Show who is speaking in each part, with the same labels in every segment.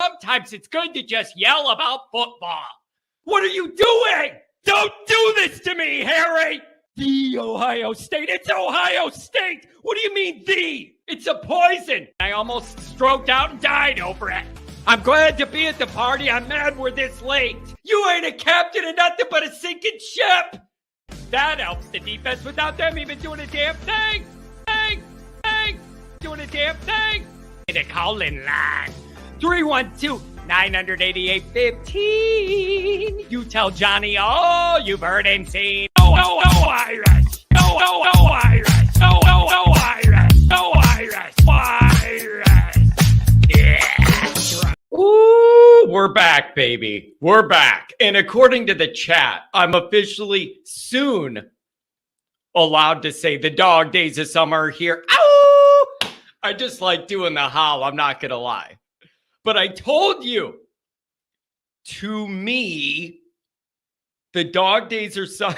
Speaker 1: Sometimes it's good to just yell about football. What are you doing? Don't do this to me, Harry! The Ohio State. It's Ohio State! What do you mean, the? It's a poison! I almost stroked out and died over it. I'm glad to be at the party. I'm mad we're this late. You ain't a captain of nothing but a sinking ship! That helps the defense without them even doing a damn thing! Doing a damn thing! The call-in line. 312-988-15. You tell Johnny all you've heard and seen. Oh, Irish. Oh, Irish. Oh, Irish. Oh, Irish. Irish. Yeah. Ooh, we're back, baby. We're back. And according to the chat, I'm officially soon allowed to say the dog days of summer are here. Ow! I just like doing the howl. I'm not going to lie. But I told you, to me, the dog days of summer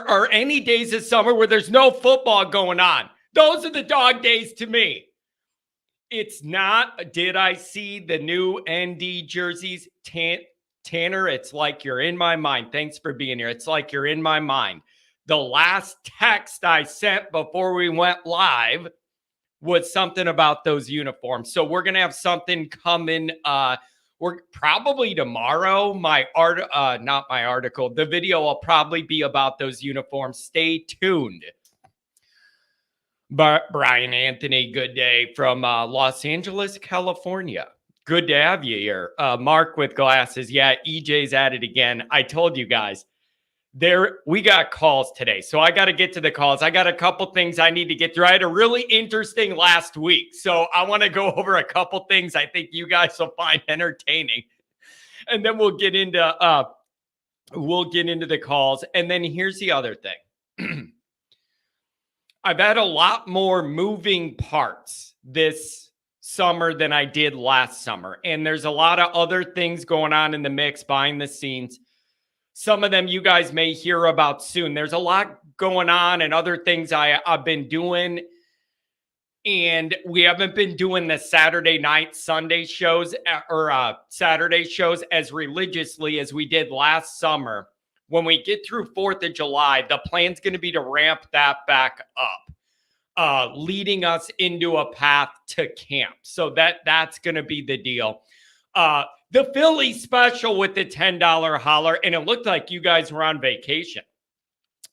Speaker 1: are any days of summer where there's no football going on. Those are the dog days to me. It's not, did I see the new ND jerseys? Tanner, it's like you're in my mind. Thanks for being here. It's like you're in my mind. The last text I sent before we went live was something about those uniforms. So we're going to have something coming. We're probably tomorrow. Not my article. The video will probably be about those uniforms. Stay tuned. Brian Anthony, good day from Los Angeles, California. Good to have you here. Mark with glasses. Yeah, EJ's at it again. I told you guys. We got calls today, so I got to get to the calls. I got a couple things I need to get through. I had a really interesting last week, so I want to go over a couple things I think you guys will find entertaining, and then we'll get into the calls. And then here's the other thing: I've had a lot more moving parts this summer than I did last summer, and there's a lot of other things going on in the mix behind the scenes. Some of them you guys may hear about soon. There's a lot going on and other things I've been doing. And we haven't been doing the Saturday night, Sunday shows or Saturday shows as religiously as we did last summer. When we get through 4th of July, the plan's going to be to ramp that back up, leading us into a path to camp. So that's going to be the deal. The Philly special with the $10 holler, and it looked like you guys were on vacation.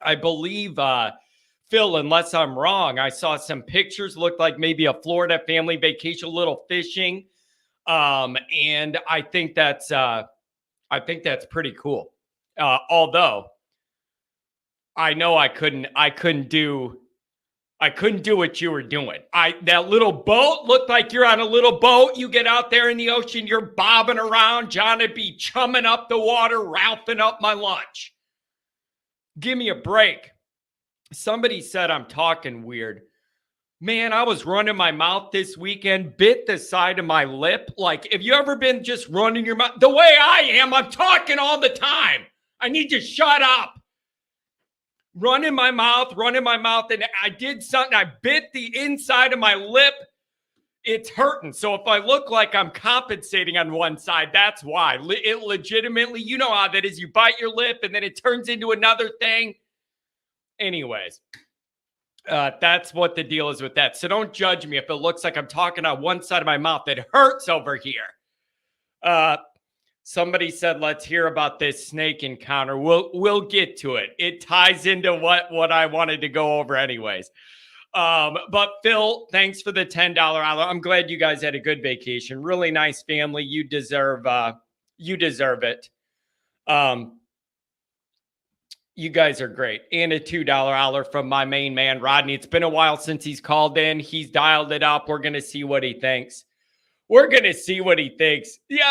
Speaker 1: I believe, Phil, unless I'm wrong, I saw some pictures, looked like maybe a Florida family vacation, a little fishing. And I think that's pretty cool. Although I know I couldn't do what you were doing. That little boat looked like you're on a little boat. You get out there in the ocean, you're bobbing around. John would be chumming up the water, Ralphing up my lunch. Give me a break. Somebody said I'm talking weird. Man, I was running my mouth this weekend, bit the side of my lip. Like, have you ever been just running your mouth? The way I am, I'm talking all the time. I need to shut up. Running my mouth, and I did something. I bit the inside of my lip. It's hurting. So if I look like I'm compensating on one side, that's why. It legitimately, you know how that is. You bite your lip, and then it turns into another thing. Anyways, that's what the deal is with that. So don't judge me if it looks like I'm talking on one side of my mouth. It hurts over here. Somebody said, let's hear about this snake encounter. We'll get to it. It ties into what I wanted to go over anyways. But Phil, thanks for the $10 hour. I'm glad you guys had a good vacation. Really nice family. You deserve it. You guys are great. And a $2 hour from my main man, Rodney. It's been a while since he's called in. He's dialed it up. We're going to see what he thinks. Yeah,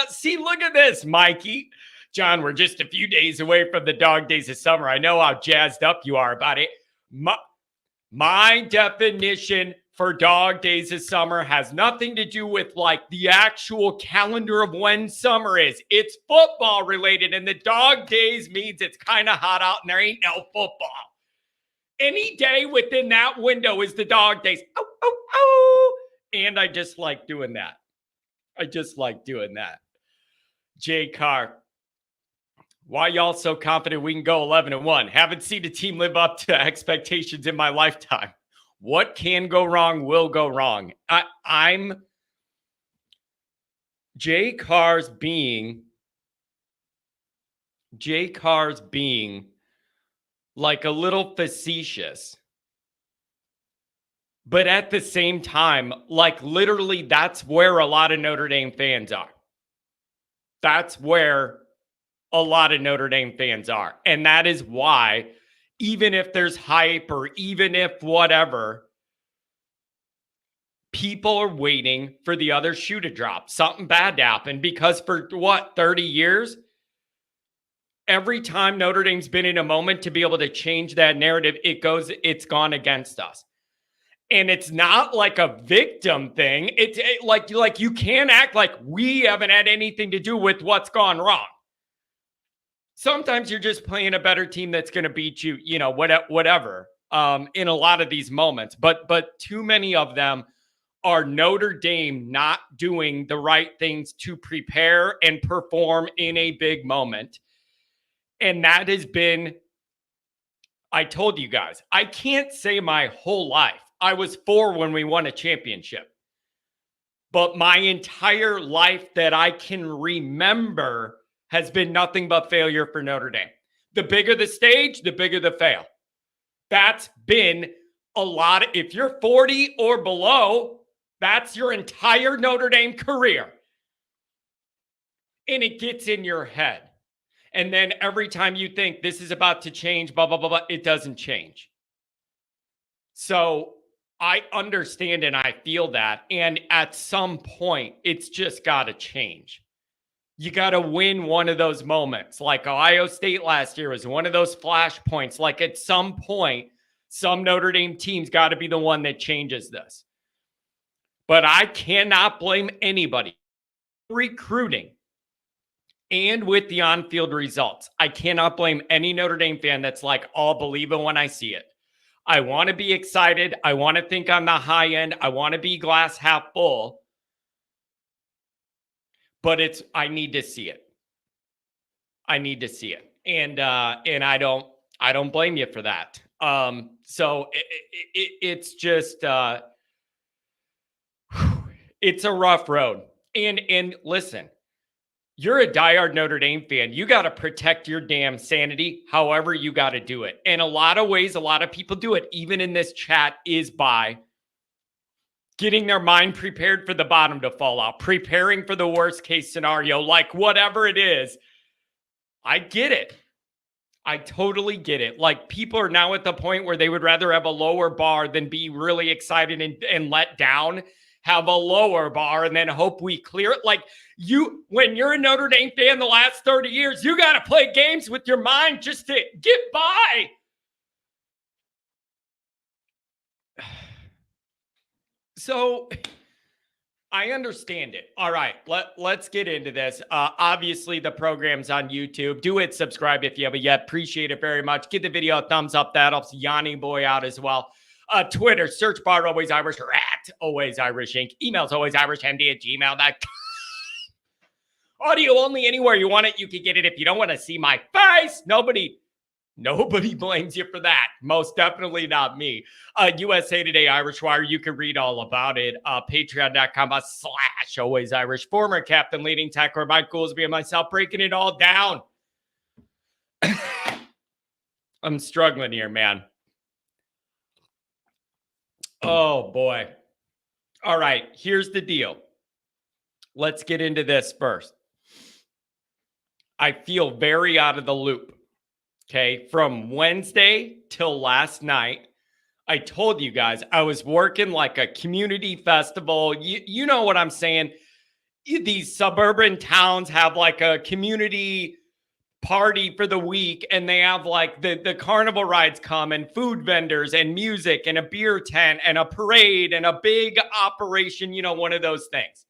Speaker 1: see, look at this, Mikey. John, we're just a few days away from the dog days of summer. I know how jazzed up you are about it. My definition for dog days of summer has nothing to do with like the actual calendar of when summer is. It's football related, and the dog days means it's kind of hot out and there ain't no football. Any day within that window is the dog days. Oh, oh, oh. And I just like doing that. Jay Carr, why y'all so confident we can go 11-1? Haven't seen a team live up to expectations in my lifetime. What can go wrong will go wrong. I'm Jay Carr's being like a little facetious. But at the same time, like literally that's where a lot of Notre Dame fans are. That's where a lot of Notre Dame fans are. And that is why, even if there's hype or even if whatever, people are waiting for the other shoe to drop, something bad to happen. Because for 30 years, every time Notre Dame's been in a moment to be able to change that narrative, it's gone against us. And it's not like a victim thing. It's like you can't act like we haven't had anything to do with what's gone wrong. Sometimes you're just playing a better team that's going to beat you, whatever, in a lot of these moments. But too many of them are Notre Dame not doing the right things to prepare and perform in a big moment. And that has been, I told you guys, I can't say my whole life. I was 4 when we won a championship. But my entire life that I can remember has been nothing but failure for Notre Dame. The bigger the stage, the bigger the fail. That's been a lot. If you're 40 or below, that's your entire Notre Dame career. And it gets in your head. And then every time you think this is about to change, blah, blah, blah, blah, it doesn't change. So I understand and I feel that. And at some point, it's just got to change. You got to win one of those moments. Like Ohio State last year was one of those flashpoints. Like at some point, some Notre Dame team's got to be the one that changes this. But I cannot blame anybody. Recruiting and with the on-field results, I cannot blame any Notre Dame fan that's like, I'll believe it when I see it. I want to be excited. I want to think on the high end. I want to be glass half full. But I need to see it. I need to see it. And I don't blame you for that. So it's just it's a rough road. And listen, you're a diehard Notre Dame fan. You got to protect your damn sanity however you got to do it. And a lot of ways, a lot of people do it, even in this chat, is by getting their mind prepared for the bottom to fall out, preparing for the worst case scenario, like whatever it is. I get it. I totally get it. Like people are now at the point where they would rather have a lower bar than be really excited and let down, have a lower bar and then hope we clear it. Like when you're a Notre Dame fan the last 30 years, you got to play games with your mind just to get by. So I understand it. All right, let's get into this. Obviously, the program's on YouTube. Do hit subscribe if you haven't yet. Appreciate it very much. Give the video a thumbs up. That helps Yanni Boy out as well. Twitter, search bar Always Irish or at Always Irish Inc. Emails alwaysirishnd@gmail.com. Audio only anywhere you want it. You can get it if you don't want to see my face. Nobody blames you for that. Most definitely not me. USA Today Irish Wire. You can read all about it. Patreon.com/Always Irish. Former captain, leading tackler Mike Goolsby and myself breaking it all down. I'm struggling here, man. Oh, boy. All right, here's the deal. Let's get into this first. I feel very out of the loop. Okay, from Wednesday till last night, I told you guys I was working like a community festival. You know what I'm saying? These suburban towns have like a community party for the week, and they have like the carnival rides come and food vendors and music and a beer tent and a parade and a big operation, one of those things.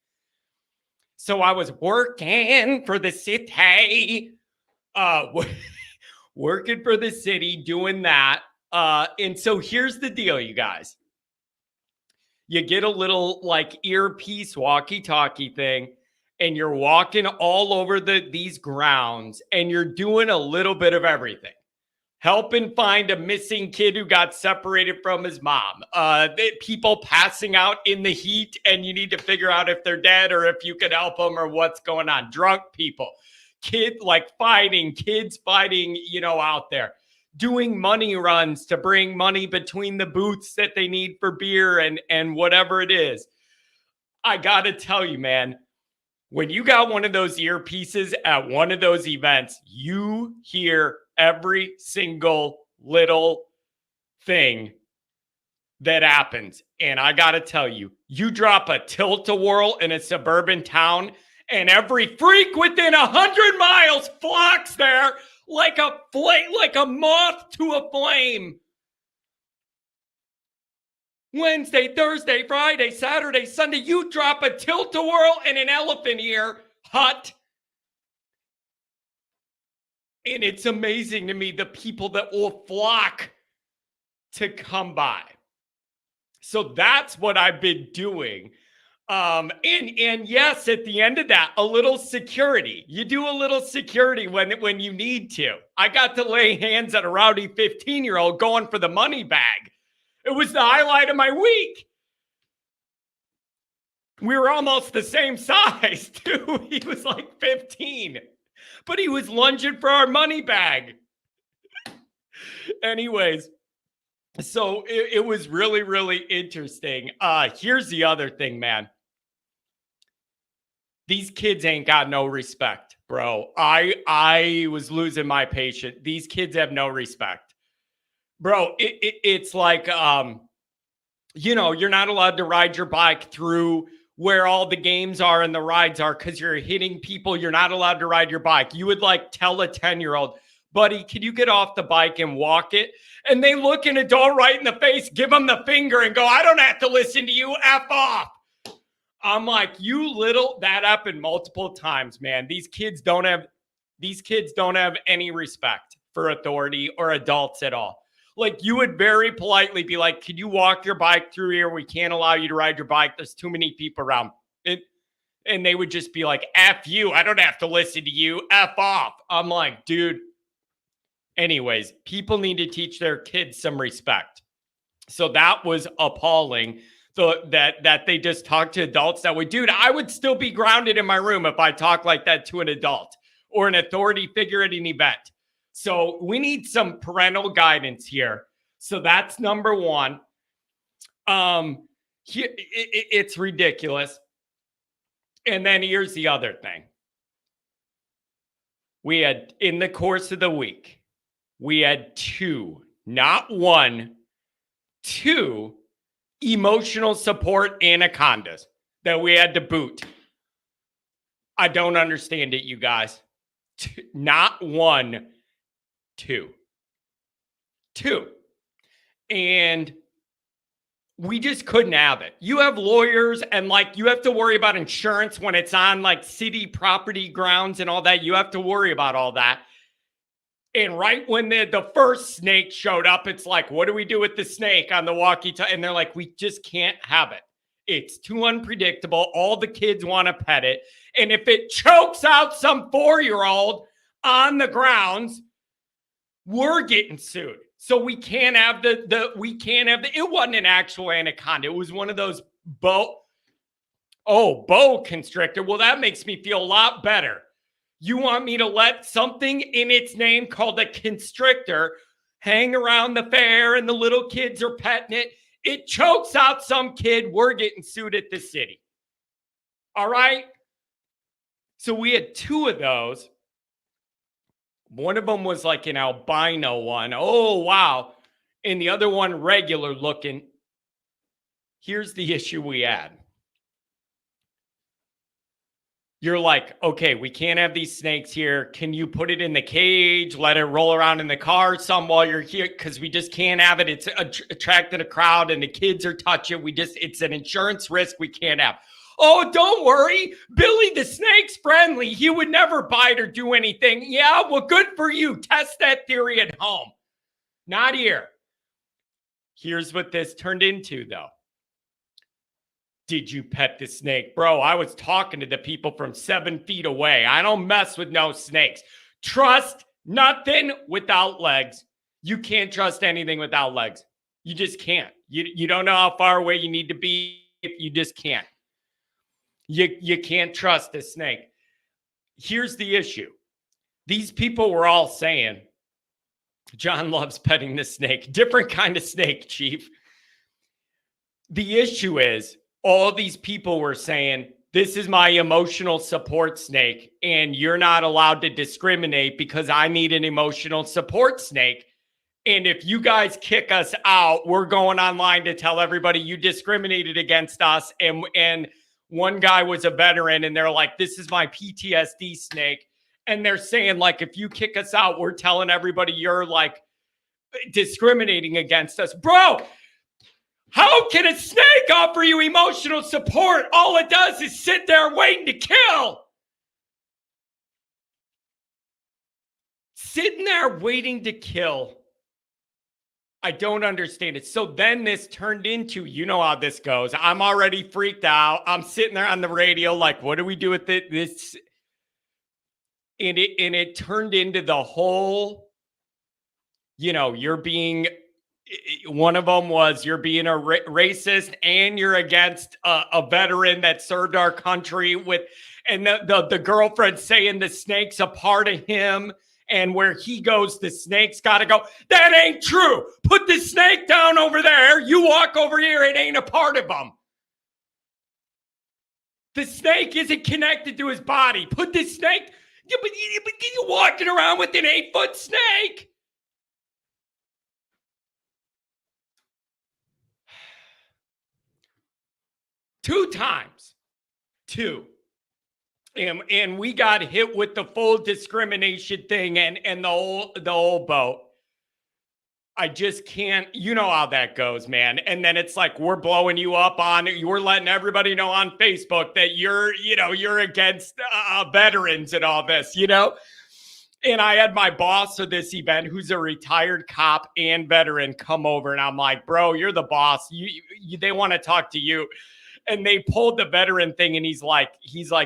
Speaker 1: So I was working for the city, working for the city, doing that. And so here's the deal, you guys. You get a little like earpiece walkie-talkie thing, and you're walking all over these grounds, and you're doing a little bit of everything. Helping find a missing kid who got separated from his mom. People passing out in the heat, and you need to figure out if they're dead or if you can help them or what's going on. Drunk people, kids fighting, out there. Doing money runs to bring money between the booths that they need for beer and whatever it is. I got to tell you, man, when you got one of those earpieces at one of those events, you hear every single little thing that happens. And I got to tell you, you drop a tilt-a-whirl in a suburban town, and every freak within 100 miles flocks there like a moth to a flame. Wednesday, Thursday, Friday, Saturday, Sunday, you drop a tilt-a-whirl in an elephant ear hut. And it's amazing to me the people that will flock to come by. So that's what I've been doing. And yes, at the end of that, a little security. You do a little security when you need to. I got to lay hands on a rowdy 15-year-old going for the money bag. It was the highlight of my week. We were almost the same size, too. He was like 15. But he was lunging for our money bag. Anyways, so it was really, really interesting. Here's the other thing, man. These kids ain't got no respect, bro. I was losing my patience. These kids have no respect. Bro, it's like, you're not allowed to ride your bike through where all the games are and the rides are because you're hitting people. You're not allowed to ride your bike. You would like tell a 10-year-old, buddy, can you get off the bike and walk it? And they look an adult right in the face, give them the finger and go, I don't have to listen to you, F off. I'm like, that happened multiple times, man. These kids don't have any respect for authority or adults at all. Like, you would very politely be like, can you walk your bike through here? We can't allow you to ride your bike. There's too many people around. And they would just be like, F you. I don't have to listen to you. F off. I'm like, dude. Anyways, people need to teach their kids some respect. So that was appalling. So that they just talk to adults that way. Dude, I would still be grounded in my room if I talk like that to an adult or an authority figure at an event. So we need some parental guidance here. So that's number one. It's ridiculous. And then here's the other thing. We had, in the course of the week, we had not one, two emotional support anacondas that we had to boot. I don't understand it, you guys. Not one, two. And we just couldn't have it. You have lawyers and you have to worry about insurance when it's on city property grounds and all that. You have to worry about all that. And right when the first snake showed up, it's like, what do we do with the snake on the walkie-talkie? And they're like, we just can't have it. It's too unpredictable. All the kids want to pet it. And if it chokes out some 4-year-old on the grounds, we're getting sued. So we can't have it wasn't an actual anaconda. It was one of those boa constrictor. Well, that makes me feel a lot better. You want me to let something in its name called a constrictor hang around the fair and the little kids are petting it. It chokes out some kid. We're getting sued at the city. All right. So we had two of those. One of them was like an albino one. Oh, wow. And the other one, regular looking. Here's the issue we had. You're like, okay, we can't have these snakes here. Can you put it in the cage? Let it roll around in the car some while you're here? Because we just can't have it. It's attracting a crowd and the kids are touching. It's an insurance risk we can't have. Oh, don't worry. Billy the snake's friendly. He would never bite or do anything. Yeah, well, good for you. Test that theory at home. Not here. Here's what this turned into, though. Did you pet the snake? Bro, I was talking to the people from 7 feet away. I don't mess with no snakes. Trust nothing without legs. You can't trust anything without legs. You just can't. You don't know how far away you need to be. You just can't. You can't trust a snake. Here's the issue. These people were all saying, John loves petting the snake. Different kind of snake, Chief. The issue is, all these people were saying, this is my emotional support snake, and you're not allowed to discriminate because I need an emotional support snake. And if you guys kick us out, we're going online to tell everybody you discriminated against us. And one guy was a veteran, and they're like, this is my PTSD snake. And they're saying, like, if you kick us out, we're telling everybody you're, like, discriminating against us. Bro, how can a snake offer you emotional support? All it does is sit there waiting to kill. Sitting there waiting to kill. I don't understand it. So then this turned into, you know how this goes. I'm already freaked out. I'm sitting there on the radio like, what do we do with this? And it turned into the whole, you're being, one of them was you're being a racist and you're against a veteran that served our country with, and the girlfriend saying the snake's a part of him. And where he goes, the snake's got to go. That ain't true. Put the snake down over there. You walk over here. It ain't a part of him. The snake isn't connected to his body. Put the snake. Yeah, but you're walking around with an 8-foot snake. Two times. And we got hit with the full discrimination thing and the whole boat. I just can't, you know how that goes, man. And then it's like, we're blowing you up we're letting everybody know on Facebook that you're against veterans and all this, And I had my boss of this event, who's a retired cop and veteran, come over, and I'm like, bro, you're the boss. They want to talk to you. And they pulled the veteran thing, and he's like,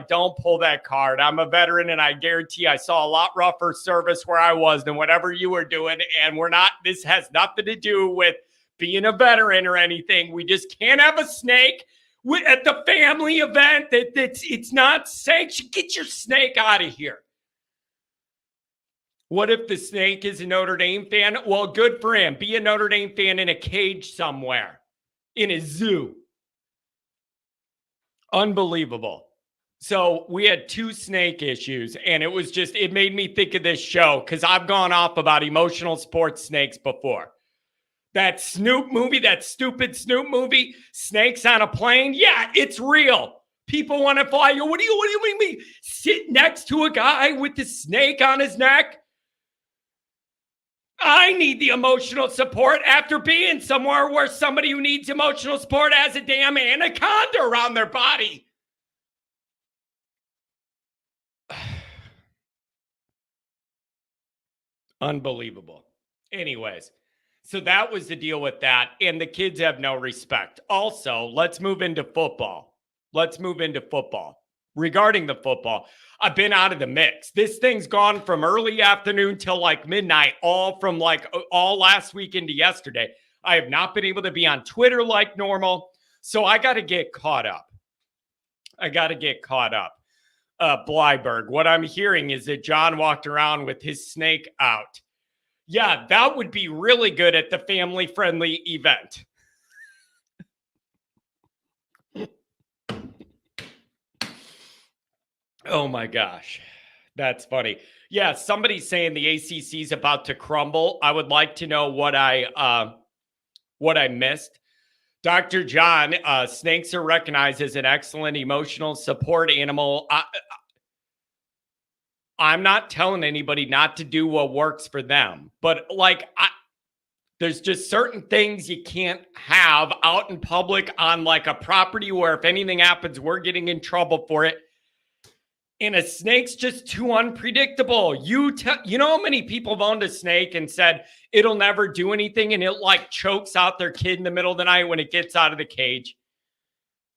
Speaker 1: don't pull that card. I'm a veteran, and I guarantee I saw a lot rougher service where I was than whatever you were doing. And this has nothing to do with being a veteran or anything. We just can't have a snake at the family event. It's not sanctioned. Get your snake out of here. What if the snake is a Notre Dame fan? Well, good for him. Be a Notre Dame fan in a cage somewhere, in a zoo. Unbelievable. So we had 2 snake issues, and it made me think of this show because I've gone off about emotional sports snakes before. That Snoop movie, that stupid Snoop movie, Snakes on a Plane. Yeah, it's real. People want to fly you. What do you mean? Sit next to a guy with the snake on his neck? I need the emotional support after being somewhere where somebody who needs emotional support has a damn anaconda around their body. Unbelievable. Anyways, so that was the deal with that. And the kids have no respect. Also, let's move into football. Regarding the football, I've been out of the mix. This thing's gone from early afternoon till like midnight, all last week into yesterday. I have not been able to be on Twitter like normal, so I got to get caught up. Blyberg, what I'm hearing is that John walked around with his snake out. Yeah, that would be really good at the family-friendly event. Oh my gosh. That's funny. Yeah, somebody's saying the ACC is about to crumble. I would like to know what I missed. Dr. John, snakes are recognized as an excellent emotional support animal. I'm not telling anybody not to do what works for them, but there's just certain things you can't have out in public on like a property where if anything happens, we're getting in trouble for it. And a snake's just too unpredictable. You know how many people have owned a snake and said it'll never do anything, and it like chokes out their kid in the middle of the night when it gets out of the cage?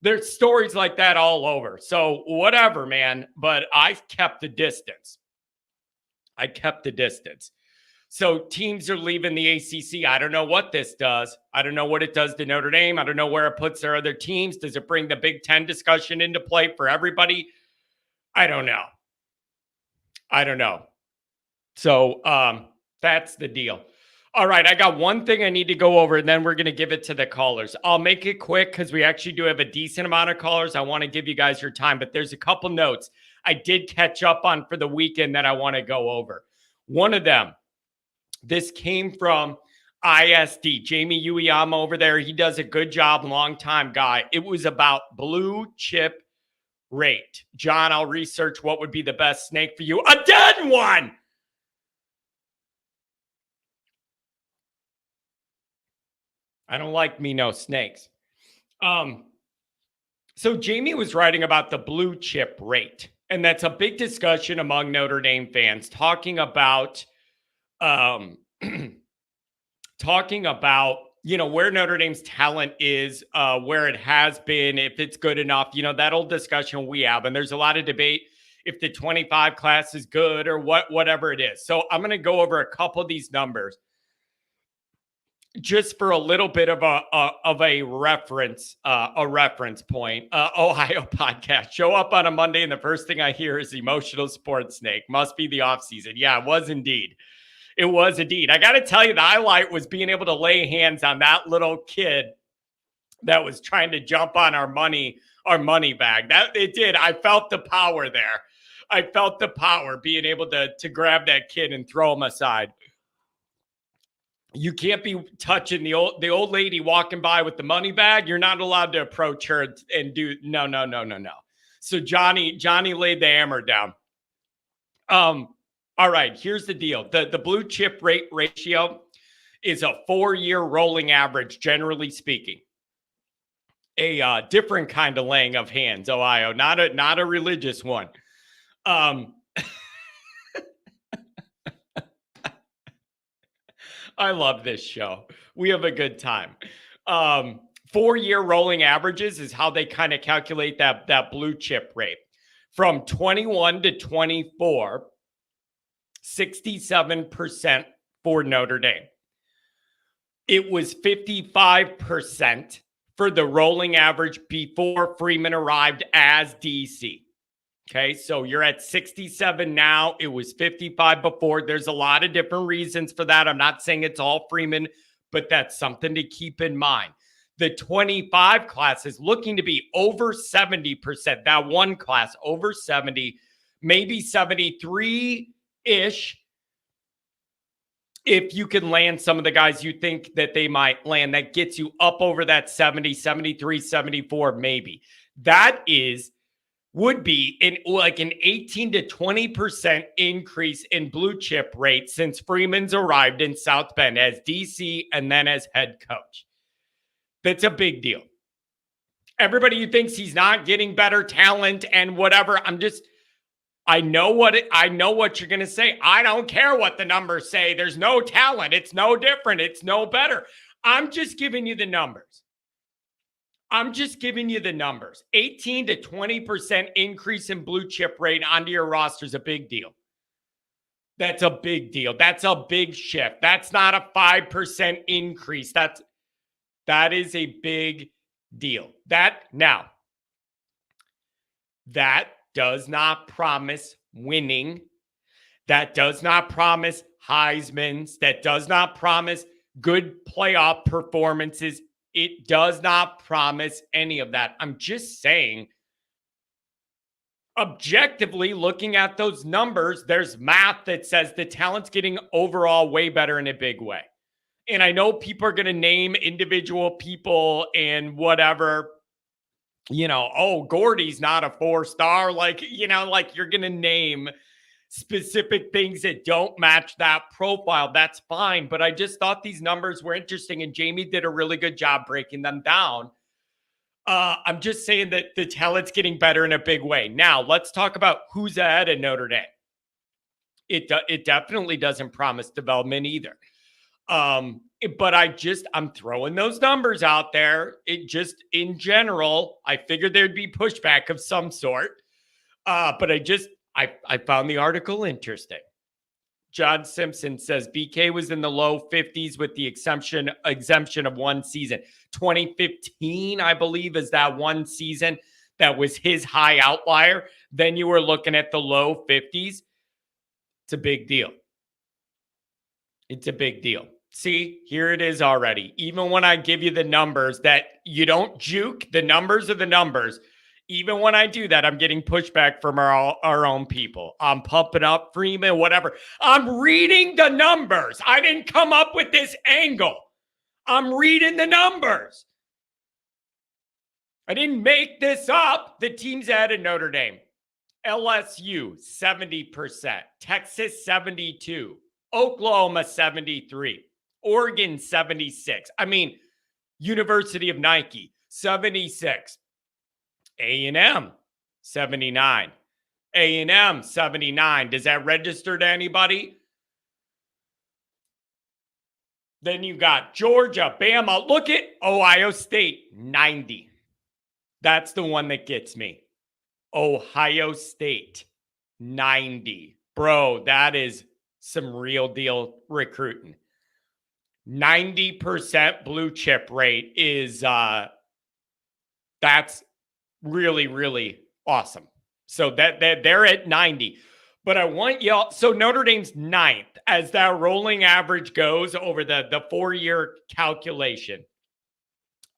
Speaker 1: There's stories like that all over. So whatever, man. But I kept the distance. So teams are leaving the ACC. I don't know what this does. I don't know what it does to Notre Dame. I don't know where it puts their other teams. Does it bring the Big Ten discussion into play for everybody? I don't know. So that's the deal. All right, I got one thing I need to go over, and then we're going to give it to the callers. I'll make it quick because we actually do have a decent amount of callers. I want to give you guys your time, but there's a couple notes I did catch up on for the weekend that I want to go over. One of them, this came from ISD. Jamie Uyama over there, he does a good job, long-time guy. It was about blue chip rate. John, I'll research what would be the best snake for you. A dead one! I don't like me no snakes. So Jamie was writing about the blue chip rate, and that's a big discussion among Notre Dame fans, talking about where Notre Dame's talent is, where it has been, if it's good enough, that old discussion we have. And there's a lot of debate if the 25 class is good or whatever it is. So I'm going to go over a couple of these numbers just for a little bit of a reference point. Ohio podcast. Show up on a Monday and the first thing I hear is emotional sports snake. Must be the off season. Yeah, it was indeed. It was indeed. I got to tell you, the highlight was being able to lay hands on that little kid that was trying to jump on our money bag. That it did. I felt the power there. I felt the power being able to grab that kid and throw him aside. You can't be touching the old lady walking by with the money bag. You're not allowed to approach her and do no. So Johnny laid the hammer down. All right, here's the deal. The blue chip rate ratio is a 4-year rolling average, generally speaking. A different kind of laying of hands, Ohio, not a religious one. I love this show. We have a good time. 4-year rolling averages is how they kind of calculate that blue chip rate. From 21 to 24, 67% for Notre Dame. It was 55% for the rolling average before Freeman arrived as DC. Okay, so you're at 67 now. It was 55 before. There's a lot of different reasons for that. I'm not saying it's all Freeman, but that's something to keep in mind. The 25 class is looking to be over 70%. That one class, over 70, maybe 73-ish. If you can land some of the guys you think that they might land, that gets you up over that 70, 73, 74, maybe. That would be an 18 to 20% increase in blue chip rate since Freeman's arrived in South Bend as DC and then as head coach. That's a big deal. Everybody who thinks he's not getting better talent and whatever, I know what you're going to say. I don't care what the numbers say. There's no talent. It's no different. It's no better. I'm just giving you the numbers. 18 to 20% increase in blue chip rate onto your roster is a big deal. That's a big deal. That's a big shift. That's not a 5% increase. That is a big deal. That does not promise winning. That does not promise Heismans. That does not promise good playoff performances. It does not promise any of that. I'm just saying, objectively looking at those numbers, there's math that says the talent's getting overall way better in a big way. And I know people are going to name individual people and whatever, Gordy's not a 4-star. You're going to name specific things that don't match that profile. That's fine. But I just thought these numbers were interesting, and Jamie did a really good job breaking them down. I'm just saying that the talent's getting better in a big way. Now, let's talk about who's ahead of Notre Dame. It definitely doesn't promise development either. But I'm throwing those numbers out there. It just in general, I figured there'd be pushback of some sort. But I found the article interesting. John Simpson says BK was in the low 50s with the exemption of one season. 2015, I believe, is that one season that was his high outlier. Then you were looking at the low 50s. It's a big deal. It's a big deal. See, here it is already. Even when I give you the numbers that you don't juke, the numbers are the numbers. Even when I do that, I'm getting pushback from our own people. I'm pumping up Freeman, whatever. I'm reading the numbers. I didn't come up with this angle. I'm reading the numbers. I didn't make this up. The teams added Notre Dame. LSU, 70%. Texas, 72%. Oklahoma, 73%. Oregon, 76%. I mean, University of Nike, 76%. A&M, 79%. A&M, 79%. Does that register to anybody? Then you got Georgia, Bama. Look at Ohio State, 90%. That's the one that gets me. Ohio State, 90%. Bro, that is some real deal recruiting. 90% blue chip rate is that's really, really awesome. So that they're at 90. But I want y'all, so Notre Dame's 9th as that rolling average goes over the 4-year calculation.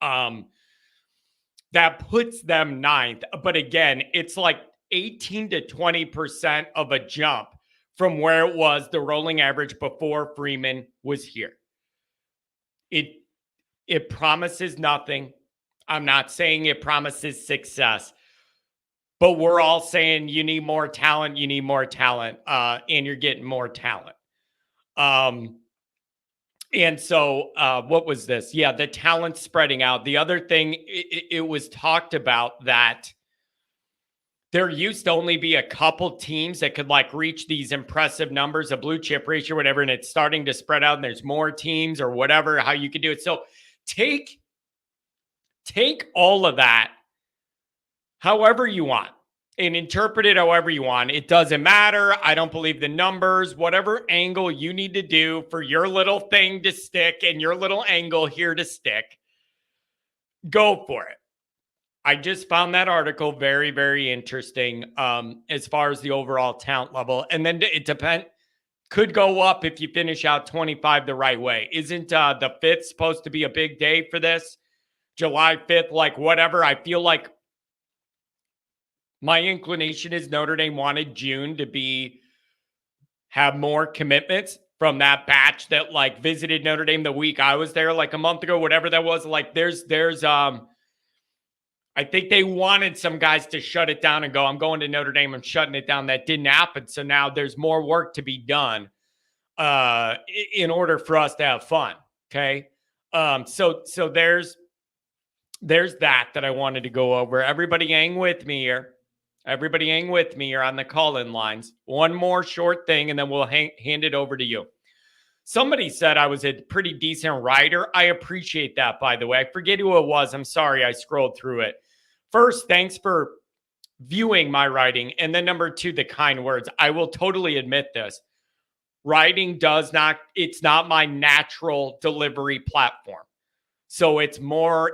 Speaker 1: That puts them 9th. But again, it's like 18 to 20% of a jump from where it was the rolling average before Freeman was here. It promises nothing. I'm not saying it promises success, but we're all saying you need more talent, and you're getting more talent. And so what was this? Yeah, the talent spreading out. The other thing, it was talked about that there used to only be a couple teams that could like reach these impressive numbers, a blue chip ratio, whatever, and it's starting to spread out and there's more teams or whatever, how you could do it. So take all of that however you want and interpret it however you want. It doesn't matter. I don't believe the numbers, whatever angle you need to do for your little thing to stick and your little angle here to stick, go for it. I just found that article very, very interesting as far as the overall talent level. And then it could go up if you finish out 25 the right way. Isn't the 5th supposed to be a big day for this? July 5th, like whatever. I feel like my inclination is Notre Dame wanted June to have more commitments from that batch that like visited Notre Dame the week I was there, like a month ago, whatever that was. Like there's I think they wanted some guys to shut it down and go, I'm going to Notre Dame, I'm shutting it down. That didn't happen. So now there's more work to be done in order for us to have fun. Okay. So there's that I wanted to go over. Everybody hang with me here. Everybody hang with me here on the call-in lines. One more short thing, and then we'll hand it over to you. Somebody said I was a pretty decent writer. I appreciate that, by the way. I forget who it was. I'm sorry I scrolled through it. First, thanks for viewing my writing. And then number 2, the kind words. I will totally admit this. Writing it's not my natural delivery platform. So it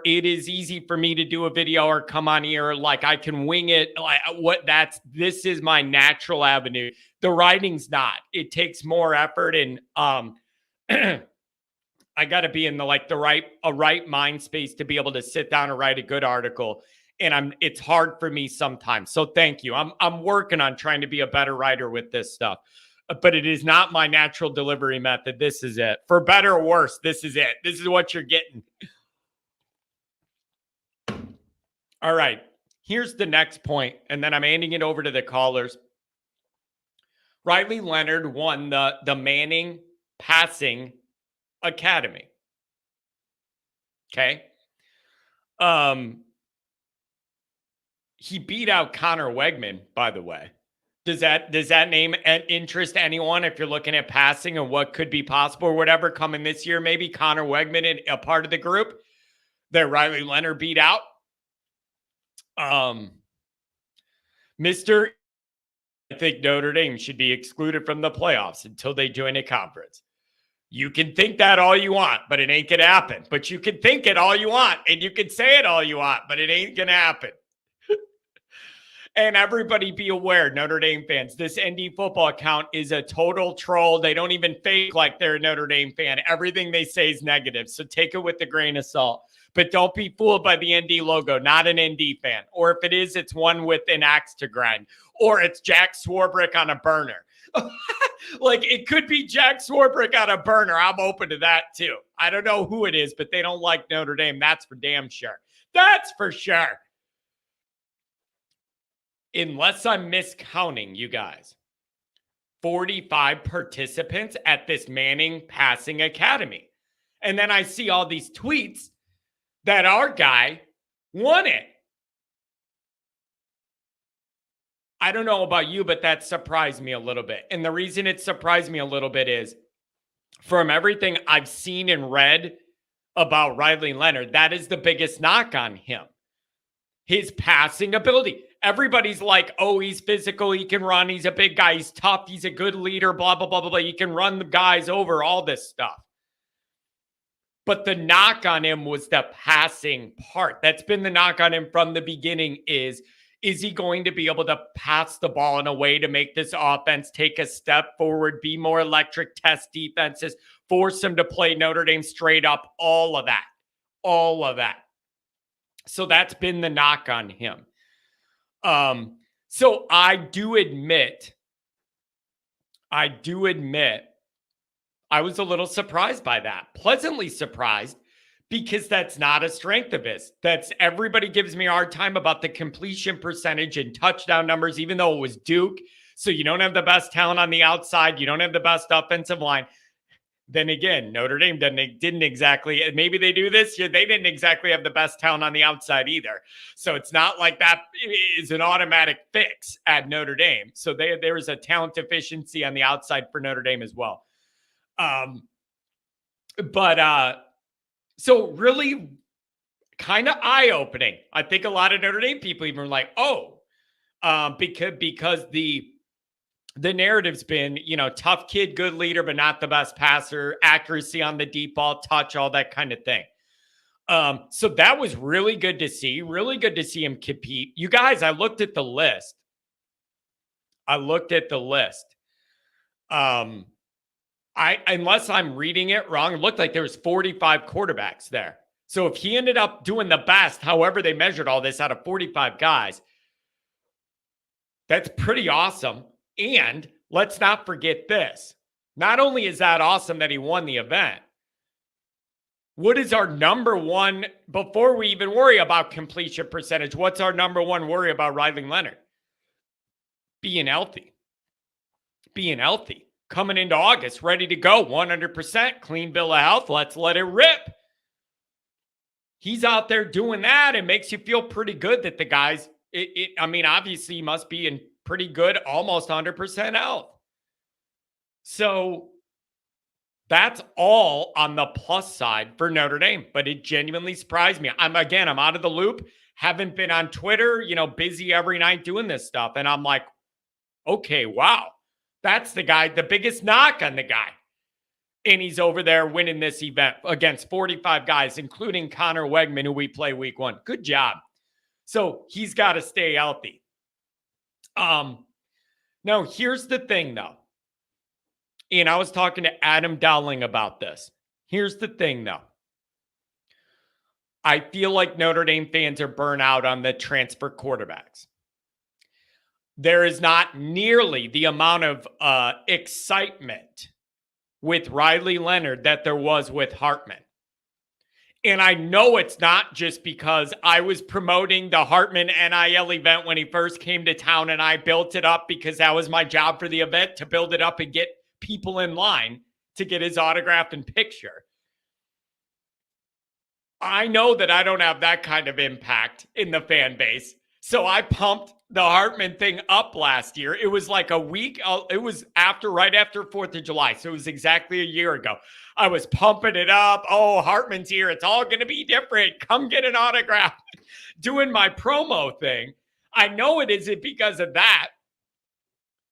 Speaker 1: is easy for me to do a video or come on here. Like I can wing it. This is my natural avenue. The writing's not. It takes more effort and I got to be in the right mind space to be able to sit down and write a good article. And it's hard for me sometimes. So thank you. I'm working on trying to be a better writer with this stuff, but it is not my natural delivery method. This is it. For better or worse, this is it. This is what you're getting. All right. Here's the next point, and then I'm handing it over to the callers. Riley Leonard won the Manning Passing Academy. Okay. He beat out Connor Wegman, by the way. Does that name interest anyone if you're looking at passing and what could be possible or whatever coming this year? Maybe Connor Wegman in a part of the group that Riley Leonard beat out. Mr. I think Notre Dame should be excluded from the playoffs until they join a conference. You can think that all you want, but it ain't going to happen. But you can think it all you want, and you can say it all you want, but it ain't going to happen. And everybody be aware, Notre Dame fans, this ND football account is a total troll. They don't even fake like they're a Notre Dame fan. Everything they say is negative, so take it with a grain of salt. But don't be fooled by the ND logo, not an ND fan. Or if it is, it's one with an axe to grind. Or it's Jack Swarbrick on a burner. Like, it could be Jack Swarbrick on a burner. I'm open to that, too. I don't know who it is, but they don't like Notre Dame. That's for damn sure. That's for sure. Unless I'm miscounting, you guys, 45 participants at this Manning Passing Academy. And then I see all these tweets that our guy won it. I don't know about you, but that surprised me a little bit. And the reason it surprised me a little bit is from everything I've seen and read about Riley Leonard, that is the biggest knock on him. His passing ability. Everybody's like, oh, he's physical, he can run, he's a big guy, he's tough, he's a good leader, blah, blah, blah, blah, blah. He can run the guys over, all this stuff. But the knock on him was the passing part. That's been the knock on him from the beginning is he going to be able to pass the ball in a way to make this offense take a step forward, be more electric, test defenses, force him to play Notre Dame straight up, all of that. All of that. So that's been the knock on him. So I do admit, I was a little surprised by that. Pleasantly surprised, because that's not a strength of his. That's everybody gives me a hard time about the completion percentage and touchdown numbers, even though it was Duke. So you don't have the best talent on the outside. You don't have the best offensive line. Then again, Notre Dame didn't exactly, maybe they do this year, they didn't exactly have the best talent on the outside either. So it's not like that is an automatic fix at Notre Dame. So there is a talent deficiency on the outside for Notre Dame as well. So really kind of eye-opening. I think a lot of Notre Dame people even were like, because the narrative's been, tough kid, good leader, but not the best passer, accuracy on the deep ball, touch, all that kind of thing. So that was really good to see him compete. You guys, I looked at the list. Unless I'm reading it wrong, it looked like there was 45 quarterbacks there. So if he ended up doing the best, however they measured all this out of 45 guys, that's pretty awesome. And let's not forget this. Not only is that awesome that he won the event, what is our number one, before we even worry about completion percentage, what's our number one worry about Riley Leonard? Being healthy. Coming into August, ready to go, 100%, clean bill of health, let's let it rip. He's out there doing that. It makes you feel pretty good that the guys, obviously he must be in pretty good, almost 100% health. So that's all on the plus side for Notre Dame, but it genuinely surprised me. I'm out of the loop, haven't been on Twitter, busy every night doing this stuff. And I'm like, okay, wow, that's the guy, the biggest knock on the guy. And he's over there winning this event against 45 guys, including Connor Wegman, who we play week 1. Good job. So he's got to stay healthy. Now here's the thing though. And I was talking to Adam Dowling about this. Here's the thing though. I feel like Notre Dame fans are burnt out on the transfer quarterbacks. There is not nearly the amount of excitement with Riley Leonard that there was with Hartman. And I know it's not just because I was promoting the Hartman NIL event when he first came to town and I built it up because that was my job for the event, to build it up and get people in line to get his autograph and picture. I know that I don't have that kind of impact in the fan base. So I pumped the Hartman thing up last year. It was like a week. It was right after 4th of July. So it was exactly a year ago. I was pumping it up. Oh, Hartman's here. It's all going to be different. Come get an autograph. Doing my promo thing. I know it isn't because of that.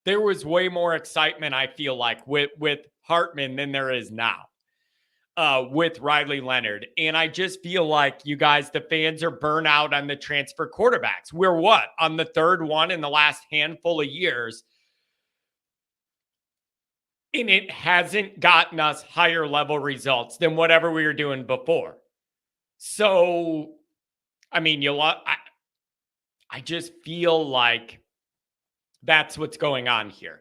Speaker 1: There was way more excitement, I feel like, with Hartman than there is now. With Riley Leonard. And I just feel like you guys, the fans are burnt out on the transfer quarterbacks. We're what? On the third one in the last handful of years. And it hasn't gotten us higher level results than whatever we were doing before. So, I mean, I just feel like that's what's going on here.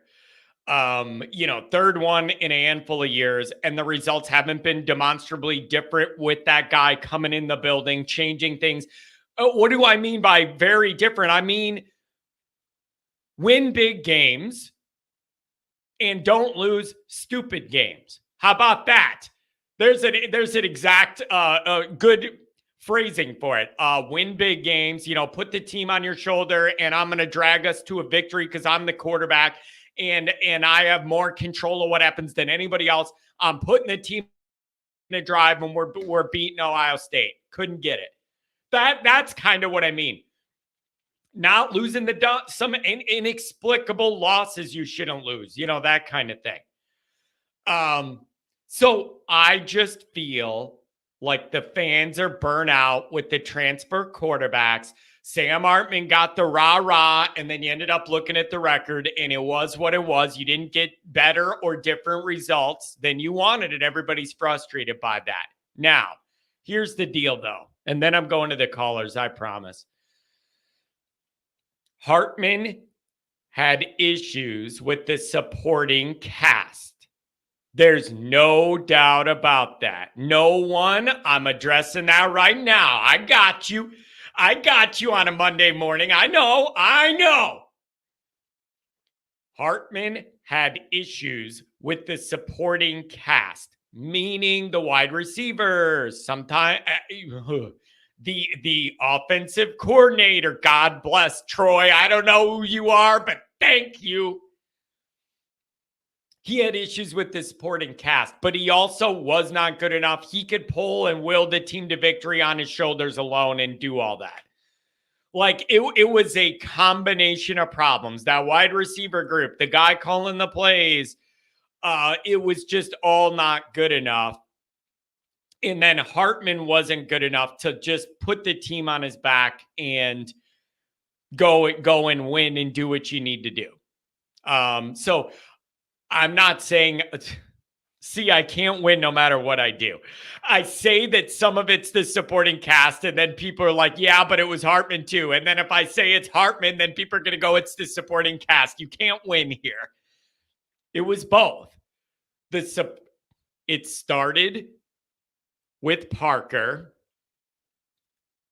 Speaker 1: Third one in a handful of years, and the results haven't been demonstrably different with that guy coming in the building, changing things. What do I mean by very different? I mean, win big games and don't lose stupid games. How about that? There's an exact good phrasing for it. Win big games, put the team on your shoulder, and I'm going to drag us to a victory because I'm the quarterback and I have more control of what happens than anybody else. I'm putting the team in a drive and we're beating Ohio State. Couldn't get it. That's kind of what I mean. Not losing some inexplicable losses you shouldn't lose, that kind of thing. So I just feel like the fans are burnt out with the transfer quarterbacks. Sam Hartman got the rah-rah, and then you ended up looking at the record, and it was what it was. You didn't get better or different results than you wanted, and everybody's frustrated by that. Now, here's the deal, though, and then I'm going to the callers, I promise. Hartman had issues with the supporting cast. There's no doubt about that. No one, I'm addressing that right now. I got you on a Monday morning. I know. Hartman had issues with the supporting cast, meaning the wide receivers, sometimes the offensive coordinator. God bless Troy. I don't know who you are, but thank you. He had issues with the supporting cast, but he also was not good enough. He could pull and will the team to victory on his shoulders alone and do all that. Like, it was a combination of problems. That wide receiver group, the guy calling the plays, it was just all not good enough. And then Hartman wasn't good enough to just put the team on his back and go and win and do what you need to do. So I'm not saying, see, I can't win no matter what I do. I say that some of it's the supporting cast, and then people are like, yeah, but it was Hartman too. And then if I say it's Hartman, then people are going to go, it's the supporting cast. You can't win here. It was both. It started with Parker,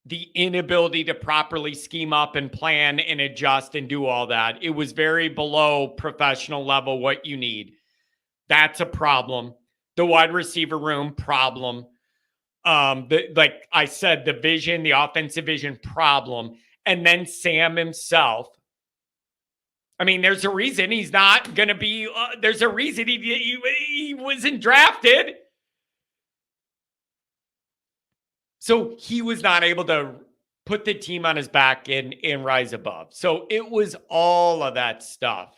Speaker 1: the inability to properly scheme up and plan and adjust and do all that. It was very below professional level what you need. That's a problem. The wide receiver room, problem. Like I said, the vision, the offensive vision, problem. And then Sam himself. I mean, there's a reason he's not going to be, there's a reason he wasn't drafted. So he was not able to put the team on his back and rise above. So it was all of that stuff.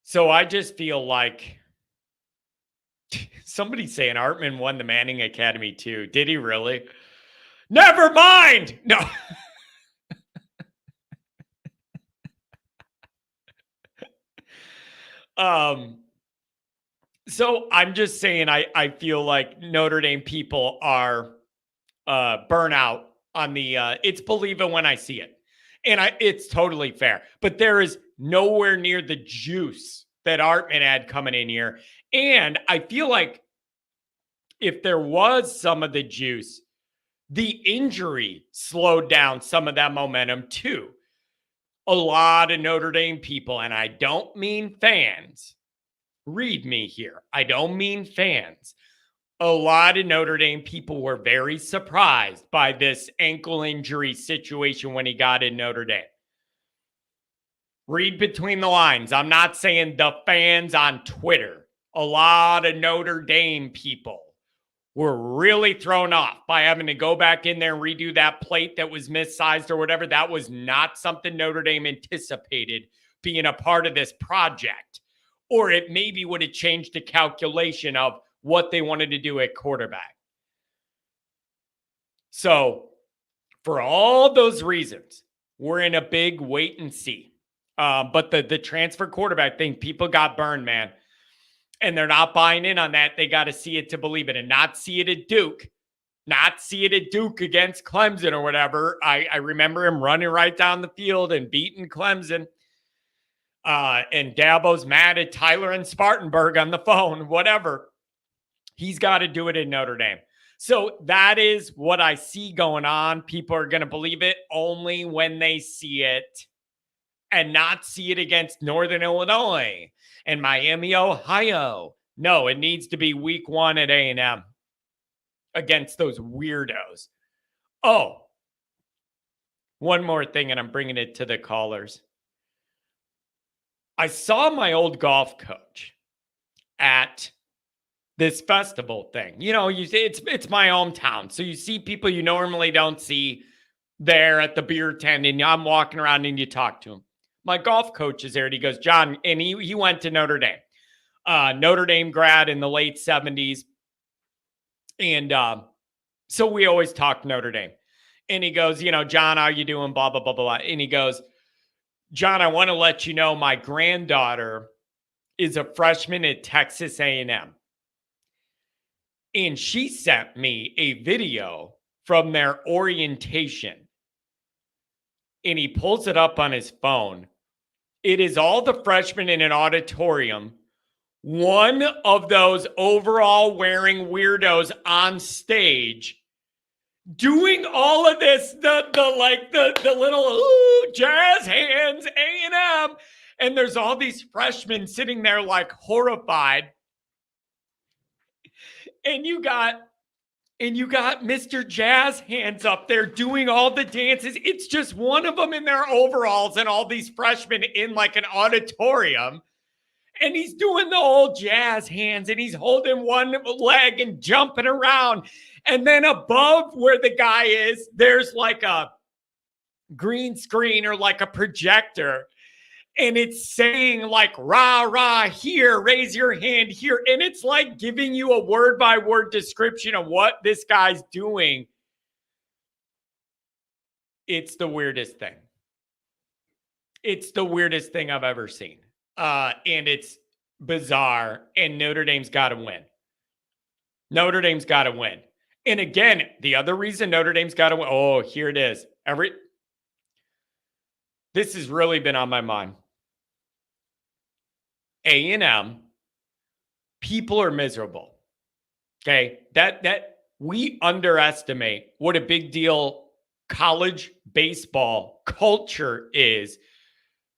Speaker 1: So I just feel like somebody's saying Hartman won the Manning Academy too. Did he really? Never mind. No. So I'm just saying, I feel like Notre Dame people are burnout on the it's believe it when I see it. And it's totally fair. But there is nowhere near the juice that Hartman had coming in here. And I feel like if there was some of the juice, the injury slowed down some of that momentum too. A lot of Notre Dame people, and I don't mean fans, read me here. I don't mean fans. a lot of Notre Dame people were very surprised by this ankle injury situation when he got in Notre Dame. Read between the lines. I'm not saying the fans on Twitter. A lot of Notre Dame people were really thrown off by having to go back in there and redo that plate that was missized or whatever. That was not something Notre Dame anticipated being a part of this project. Or it maybe would have changed the calculation of what they wanted to do at quarterback. So for all those reasons, we're in a big wait and see. But the transfer quarterback thing, people got burned, man. And they're not buying in on that. They got to see it to believe it, and not see it at Duke. Not see it at Duke against Clemson or whatever. I remember him running right down the field and beating Clemson. And Dabo's mad at Tyler and Spartanburg on the phone, whatever. He's got to do it in Notre Dame. So that is what I see going on. People are going to believe it only when they see it, and not see it against Northern Illinois and Miami, Ohio. No, it needs to be week 1 at A&M against those weirdos. Oh, one more thing, and I'm bringing it to the callers. I saw my old golf coach at this festival thing. You know, you see, it's my hometown. So you see people you normally don't see there at the beer tent, and I'm walking around and you talk to him. My golf coach is there, and he goes, John, and he went to Notre Dame. Notre Dame grad in the late 70s. And so we always talk Notre Dame. And he goes, you know, John, how you doing? Blah, blah, blah, blah. And he goes, John, I want to let you know my granddaughter is a freshman at Texas A&M. And she sent me a video from their orientation. And he pulls it up on his phone. It is all the freshmen in an auditorium. One of those overall wearing weirdos on stage doing all of this, the little jazz hands, A&M. And there's all these freshmen sitting there like horrified. And you got Mr. Jazz Hands up there doing all the dances. It's just one of them in their overalls and all these freshmen in like an auditorium. And he's doing the old jazz hands, and he's holding one leg and jumping around. And then above where the guy is, there's like a green screen or like a projector. And it's saying like, rah, rah, here, raise your hand here. And it's like giving you a word by word description of what this guy's doing. It's the weirdest thing. It's the weirdest thing I've ever seen. And it's bizarre. And Notre Dame's got to win. Notre Dame's got to win. And again, the other reason Notre Dame's got to win. Oh, here it is. This has really been on my mind. A&M, people are miserable. Okay, that we underestimate what a big deal college baseball culture is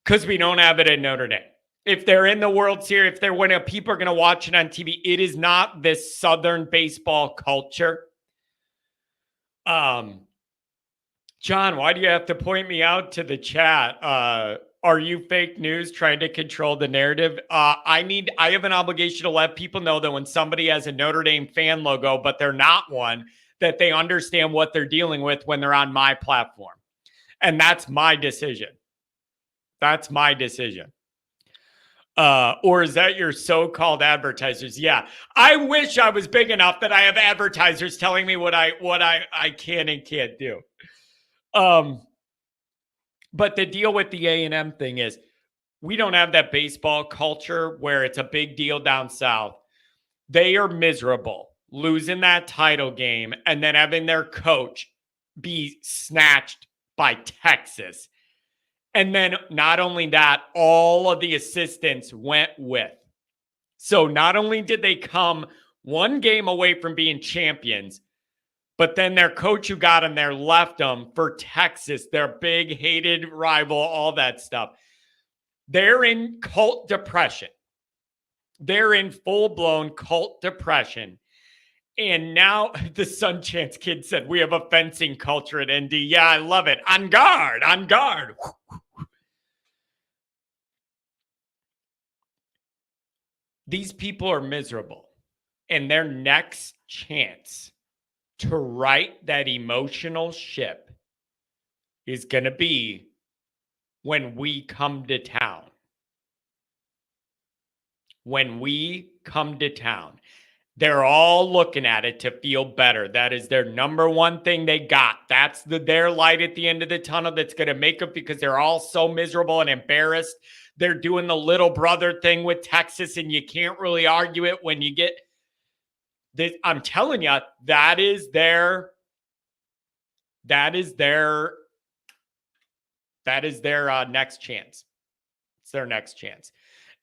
Speaker 1: because we don't have it at Notre Dame. If they're in the World Series, if they're winning, people are going to watch it on TV. It is not this Southern baseball culture. John, why do you have to point me out to the chat? Are you fake news trying to control the narrative? I have an obligation to let people know that when somebody has a Notre Dame fan logo, but they're not one, that they understand what they're dealing with when they're on my platform. And that's my decision. That's my decision. Or is that your so-called advertisers? Yeah. I wish I was big enough that I have advertisers telling me what I can and can't do. But the deal with the A&M thing is we don't have that baseball culture where it's a big deal down south. They are miserable losing that title game and then having their coach be snatched by Texas. And then not only that, all of the assistants went with. So not only did they come one game away from being champions, but then their coach who got them there left them for Texas, their big hated rival, all that stuff. They're in cult depression. They're in full-blown cult depression. And now the Sun Chance kid said, we have a fencing culture at ND. Yeah, I love it. On guard, on guard. These people are miserable. And their next chance to right that emotional ship is going to be when we come to town. When we come to town. They're all looking at it to feel better. That is their number one thing they got. That's their light at the end of the tunnel that's going to make them, because they're all so miserable and embarrassed. They're doing the little brother thing with Texas, and you can't really argue it when you get this. I'm telling you, that is their next chance. It's their next chance.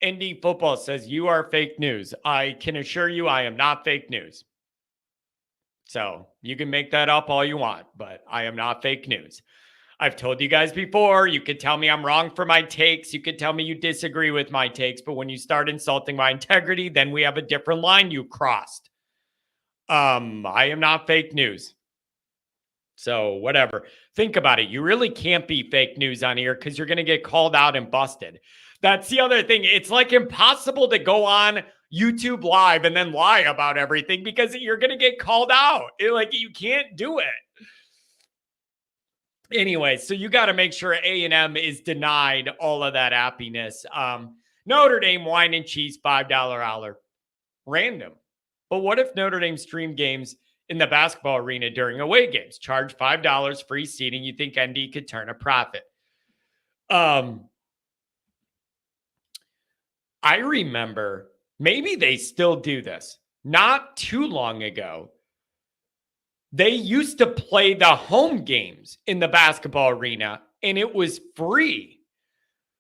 Speaker 1: ND Football says, you are fake news. I can assure you I am not fake news. So you can make that up all you want, but I am not fake news. I've told you guys before, you could tell me I'm wrong for my takes. You could tell me you disagree with my takes, but when you start insulting my integrity, then we have a different line you crossed. I am not fake news. So whatever. Think about it. You really can't be fake news on here because you're going to get called out and busted. That's the other thing. It's like impossible to go on YouTube Live and then lie about everything because you're going to get called out. You can't do it. Anyway, so you got to make sure A&M is denied all of that happiness. Notre Dame wine and cheese, $5 hour. Random. But what if Notre Dame streamed games in the basketball arena during away games? Charge $5, free seating. You think ND could turn a profit? I remember, maybe they still do this, not too long ago, they used to play the home games in the basketball arena, and it was free.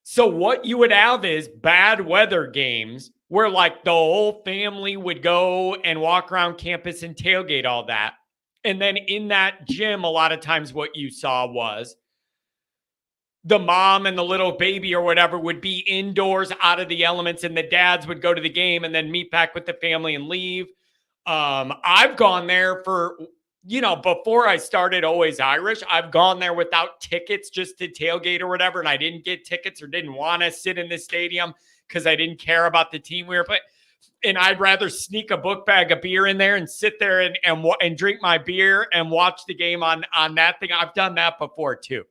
Speaker 1: So what you would have is bad weather games where the whole family would go and walk around campus and tailgate all that. And then in that gym, a lot of times what you saw was the mom and the little baby or whatever would be indoors out of the elements, and the dads would go to the game and then meet back with the family and leave. I've gone there for, before I started Always Irish, I've gone there without tickets just to tailgate or whatever. And I didn't get tickets or didn't want to sit in the stadium because I didn't care about the team we were playing. And I'd rather sneak a book bag of beer in there and sit there and drink my beer and watch the game on that thing. I've done that before too.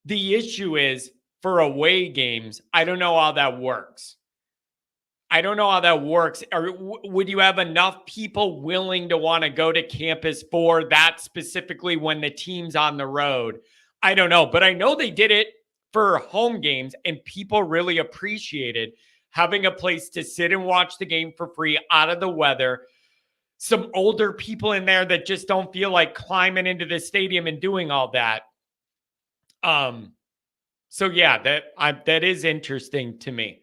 Speaker 1: The issue is for away games, I don't know how that works. Or would you have enough people willing to want to go to campus for that specifically when the team's on the road? I don't know, but I know they did it for home games, and people really appreciated having a place to sit and watch the game for free out of the weather. Some older people in there that just don't feel like climbing into the stadium and doing all that. So yeah, that is interesting to me.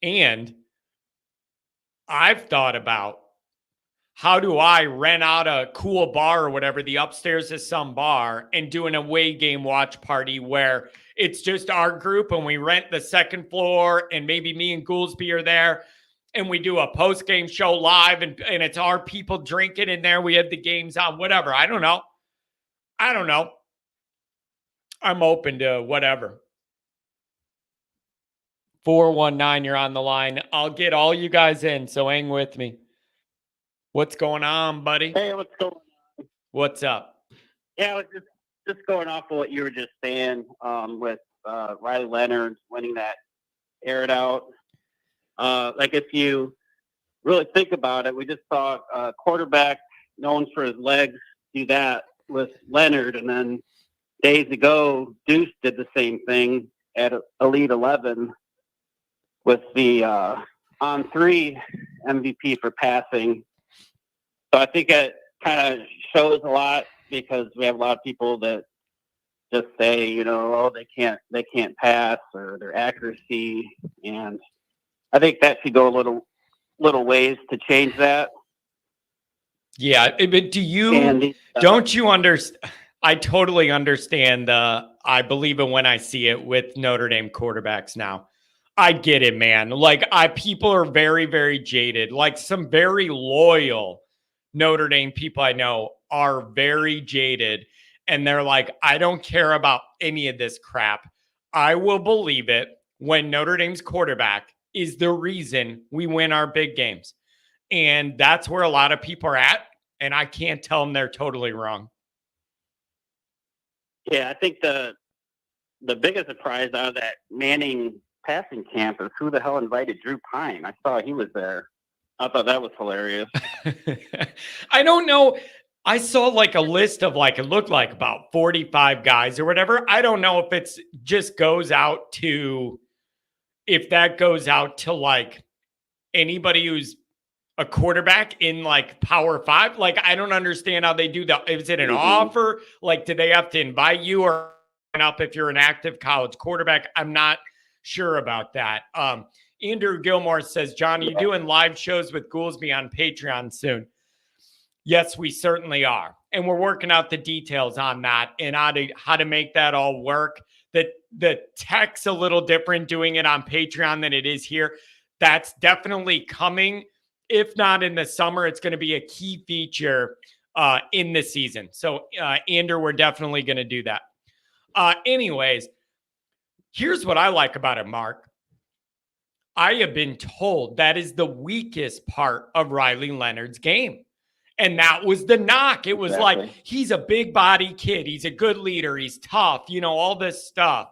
Speaker 1: And I've thought about, how do I rent out a cool bar or whatever, the upstairs of some bar, and do an away game watch party where it's just our group and we rent the second floor and maybe me and Goolsby are there and we do a post-game show live and it's our people drinking in there. We have the games on, whatever. I don't know. I'm open to whatever. 419, you're on the line. I'll get all you guys in, so hang with me. What's going on, buddy?
Speaker 2: Hey, what's going on?
Speaker 1: What's up?
Speaker 2: Yeah, I was just going off of what you were just saying with Riley Leonard winning that air it out. If you really think about it, we just saw a quarterback known for his legs do that with Leonard, and then days ago, Deuce did the same thing at Elite 11 with the on-3 MVP for passing. So I think it kind of shows a lot, because we have a lot of people that just say, they can't pass, or their accuracy, and I think that should go a little ways to change that.
Speaker 1: Yeah, but don't you understand? I totally understand I believe it when I see it with Notre Dame quarterbacks now. I get it, man. Like people are very, very jaded. Like some very loyal Notre Dame people I know are very jaded. And they're like, I don't care about any of this crap. I will believe it when Notre Dame's quarterback is the reason we win our big games. And that's where a lot of people are at. And I can't tell them they're totally wrong.
Speaker 2: Yeah, I think the biggest surprise out of that Manning passing camp is who the hell invited Drew Pine. I saw he was there. I thought that was hilarious.
Speaker 1: I don't know. I saw like a list of like, it looked like about 45 guys or whatever. I don't know if it's just goes out to, if that goes out to like anybody who's a quarterback in like Power Five. Like, I don't understand how they do that. Is it an offer? Like, do they have to invite you or sign up if you're an active college quarterback? I'm not sure about that. Andrew Gilmore says, John, are you doing live shows with Goolsby on Patreon soon? Yes, we certainly are. And we're working out the details on that and how to make that all work. The tech's a little different doing it on Patreon than it is here. That's definitely coming. If not in the summer, it's going to be a key feature in the season. So, Andrew, we're definitely going to do that. Anyways, here's what I like about it, Mark. I have been told that is the weakest part of Riley Leonard's game. And that was the knock. It was like, he's a big body kid. He's a good leader. He's tough, all this stuff.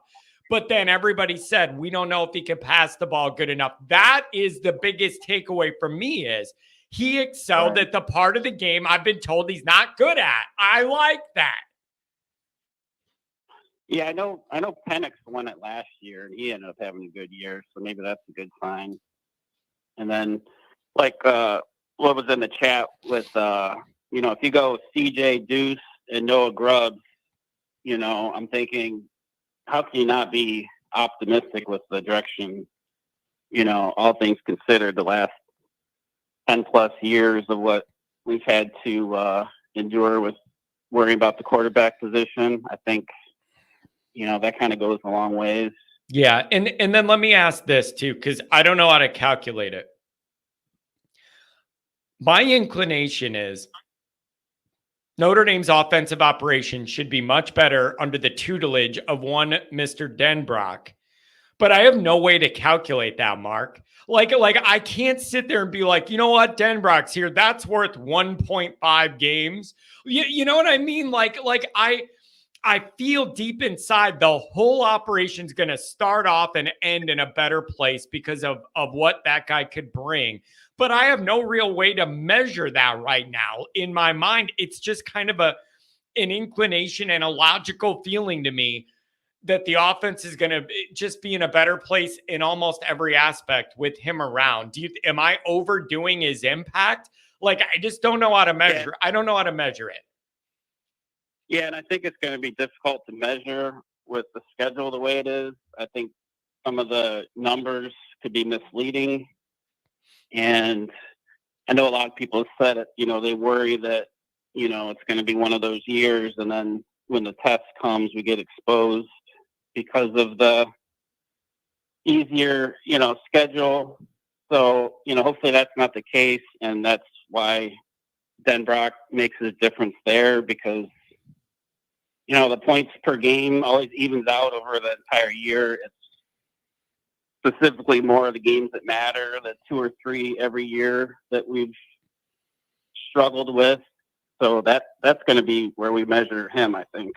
Speaker 1: But then everybody said, we don't know if he can pass the ball good enough. That is the biggest takeaway for me is he excelled at the part of the game I've been told he's not good at. I like that.
Speaker 2: Yeah, I know Penix won it last year, and he ended up having a good year, so maybe that's a good sign. And then, like what was in the chat with, if you go CJ Deuce and Noah Grubbs, I'm thinking, how can you not be optimistic with the direction, all things considered, the last 10-plus years of what we've had to endure with worrying about the quarterback position? I think, that kind of goes a long ways.
Speaker 1: Yeah. And then let me ask this too, because I don't know how to calculate it. My inclination is Notre Dame's offensive operation should be much better under the tutelage of one Mr. Denbrock. But I have no way to calculate that, Mark. Like I can't sit there and be like, you know what, Denbrock's here. That's worth 1.5 games. You know what I mean? Like I feel deep inside the whole operation's going to start off and end in a better place because of what that guy could bring. But I have no real way to measure that right now. In my mind, it's just kind of an inclination and a logical feeling to me that the offense is going to just be in a better place in almost every aspect with him around. Am I overdoing his impact? Like, I just don't know how to measure. I don't know how to measure it.
Speaker 2: Yeah, and I think it's going to be difficult to measure with the schedule the way it is. I think some of the numbers could be misleading. And I know a lot of people have said it, they worry that, it's going to be one of those years. And then when the test comes, we get exposed because of the easier, schedule. So, hopefully that's not the case. And that's why Denbrock makes a difference there because, the points per game always evens out over the entire year. It's specifically more of the games that matter, the 2 or 3 every year that we've struggled with. So that's going to be where we measure him, I think.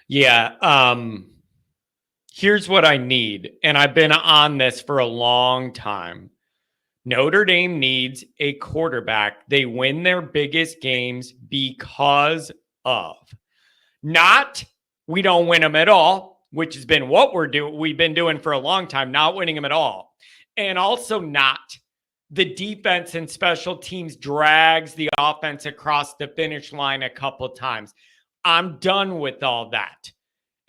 Speaker 1: Yeah. Here's what I need. And I've been on this for a long time. Notre Dame needs a quarterback. They win their biggest games because of. Not we don't win them at all, which has been what we've been doing for a long time, not winning them at all. And also not the defense and special teams drags the offense across the finish line a couple of times. I'm done with all that.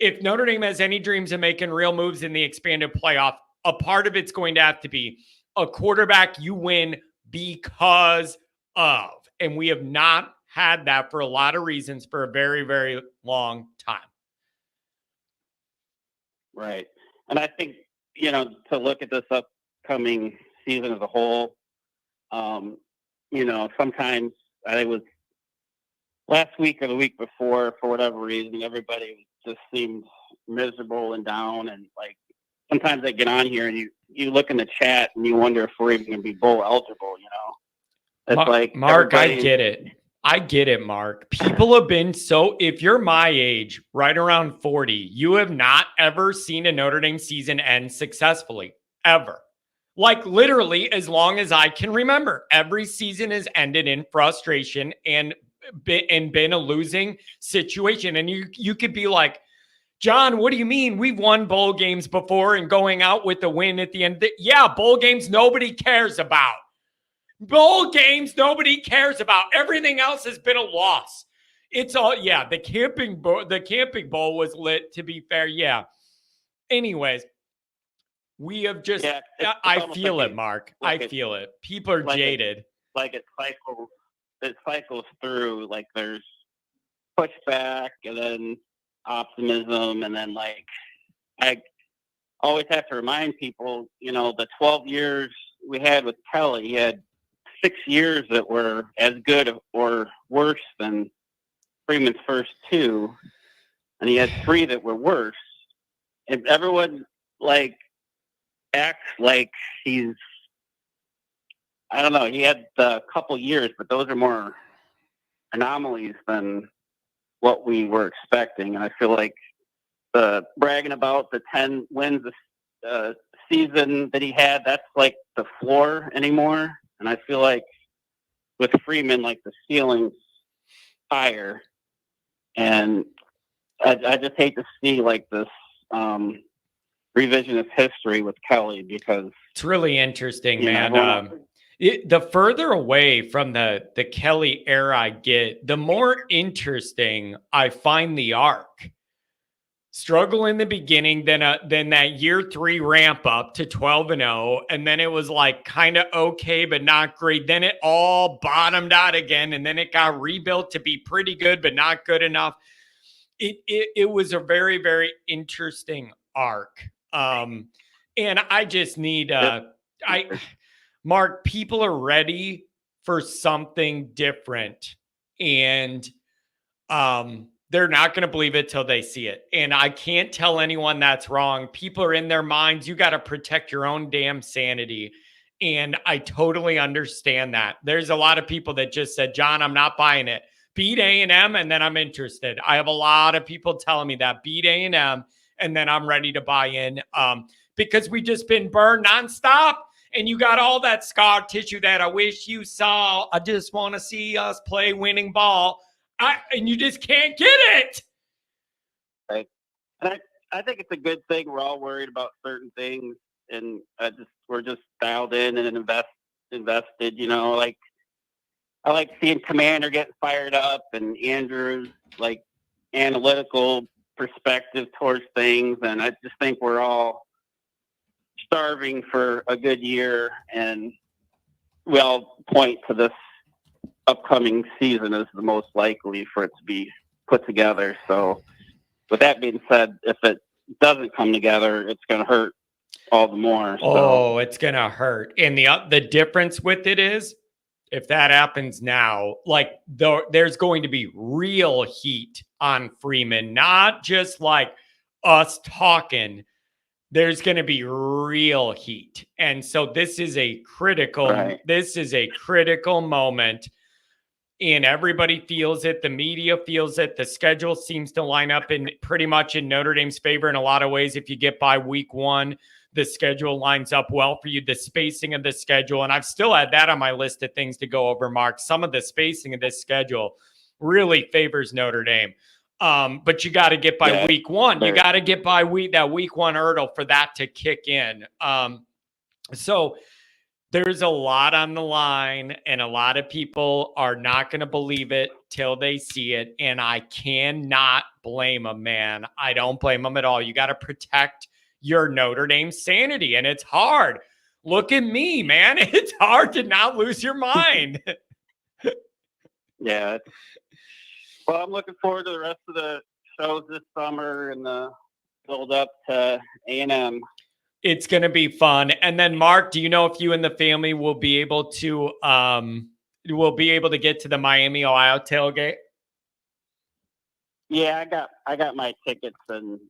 Speaker 1: If Notre Dame has any dreams of making real moves in the expanded playoff, a part of it's going to have to be a quarterback you win because of. And we have not had that for a lot of reasons for a very, very long time.
Speaker 2: Right. And I think to look at this upcoming season as a whole, sometimes I was last week or the week before, for whatever reason, everybody just seemed miserable and down. And like sometimes I get on here and you look in the chat and you wonder if we're even going to be bowl eligible. It's like
Speaker 1: Mark, I get it. I get it, Mark. People have been if you're my age, right around 40, you have not ever seen a Notre Dame season end successfully, ever. Like literally as long as I can remember, every season has ended in frustration and been a losing situation. And you could be like, John, what do you mean? We've won bowl games before and going out with a win at the end. Yeah, bowl games nobody cares about. Bowl games nobody cares about. Everything else has been a loss. It's all, yeah, the camping bowl was lit, to be fair. Yeah. Anyways, we have just, I feel it, Mark. I feel it. People are jaded.
Speaker 2: It cycles through, like there's pushback and then optimism. And then like, I always have to remind people, the 12 years we had with Kelly, he had 6 years that were as good or worse than Freeman's first 2, and he had 3 that were worse. And everyone like acts like he's, I don't know, he had a couple years, but those are more anomalies than what we were expecting. And I feel like the bragging about the 10 wins a season that he had, that's like the floor anymore. And I feel like with Freeman, like the ceiling's higher. And I just hate to see like this revisionist history with Kelly, because
Speaker 1: it's really interesting, man. The further away from the Kelly era I get, the more interesting I find the arc. Struggle in the beginning, then that year 3 ramp up to 12-0, and then it was like kind of okay but not great. Then it all bottomed out again, and then it got rebuilt to be pretty good but not good enough. It was a very, very interesting arc, and I just need Mark, people are ready for something different, and they're not going to believe it till they see it. And I can't tell anyone that's wrong. People are in their minds. You got to protect your own damn sanity. And I totally understand that. There's a lot of people that just said, John, I'm not buying it. Beat A&M, and then I'm interested. I have a lot of people telling me that. Beat A&M, and then I'm ready to buy in, because we just been burned nonstop. And you got all that scar tissue that I wish you saw. I just want to see us play winning ball. And you just can't get it.
Speaker 2: Right. And I think it's a good thing. We're all worried about certain things, and we're just dialed in and invested. Like I like seeing Commander getting fired up, and Andrew's like analytical perspective towards things. And I just think we're all starving for a good year, and we all point to this upcoming season as the most likely for it to be put together. So with that being said, if it doesn't come together, it's going to hurt all the more.
Speaker 1: Oh, it's going to hurt. And the difference with it is, if that happens now, like there's going to be real heat on Freeman, not just like us talking. There's going to be real heat. And so this is a critical moment. And everybody feels it. The media feels it. The schedule seems to line up in pretty much in Notre Dame's favor in a lot of ways. If you get by week 1, the schedule lines up well for you. The spacing of the schedule, and I've still had that on my list of things to go over, Mark. Some of the spacing of this schedule really favors Notre Dame. But you got to get by week 1. You got to get by that week 1 hurdle for that to kick in. So there's a lot on the line, and a lot of people are not going to believe it till they see it. And I cannot blame them, man. I don't blame them at all. You got to protect your Notre Dame sanity, and it's hard. Look at me, man. It's hard to not lose your mind.
Speaker 2: Yeah. Well, I'm looking forward to the rest of the shows this summer and the build up to A&M.
Speaker 1: It's going to be fun. And then, Mark, do you know if you and the family will be able to get to the Miami, Ohio tailgate?
Speaker 2: Yeah, I got my tickets and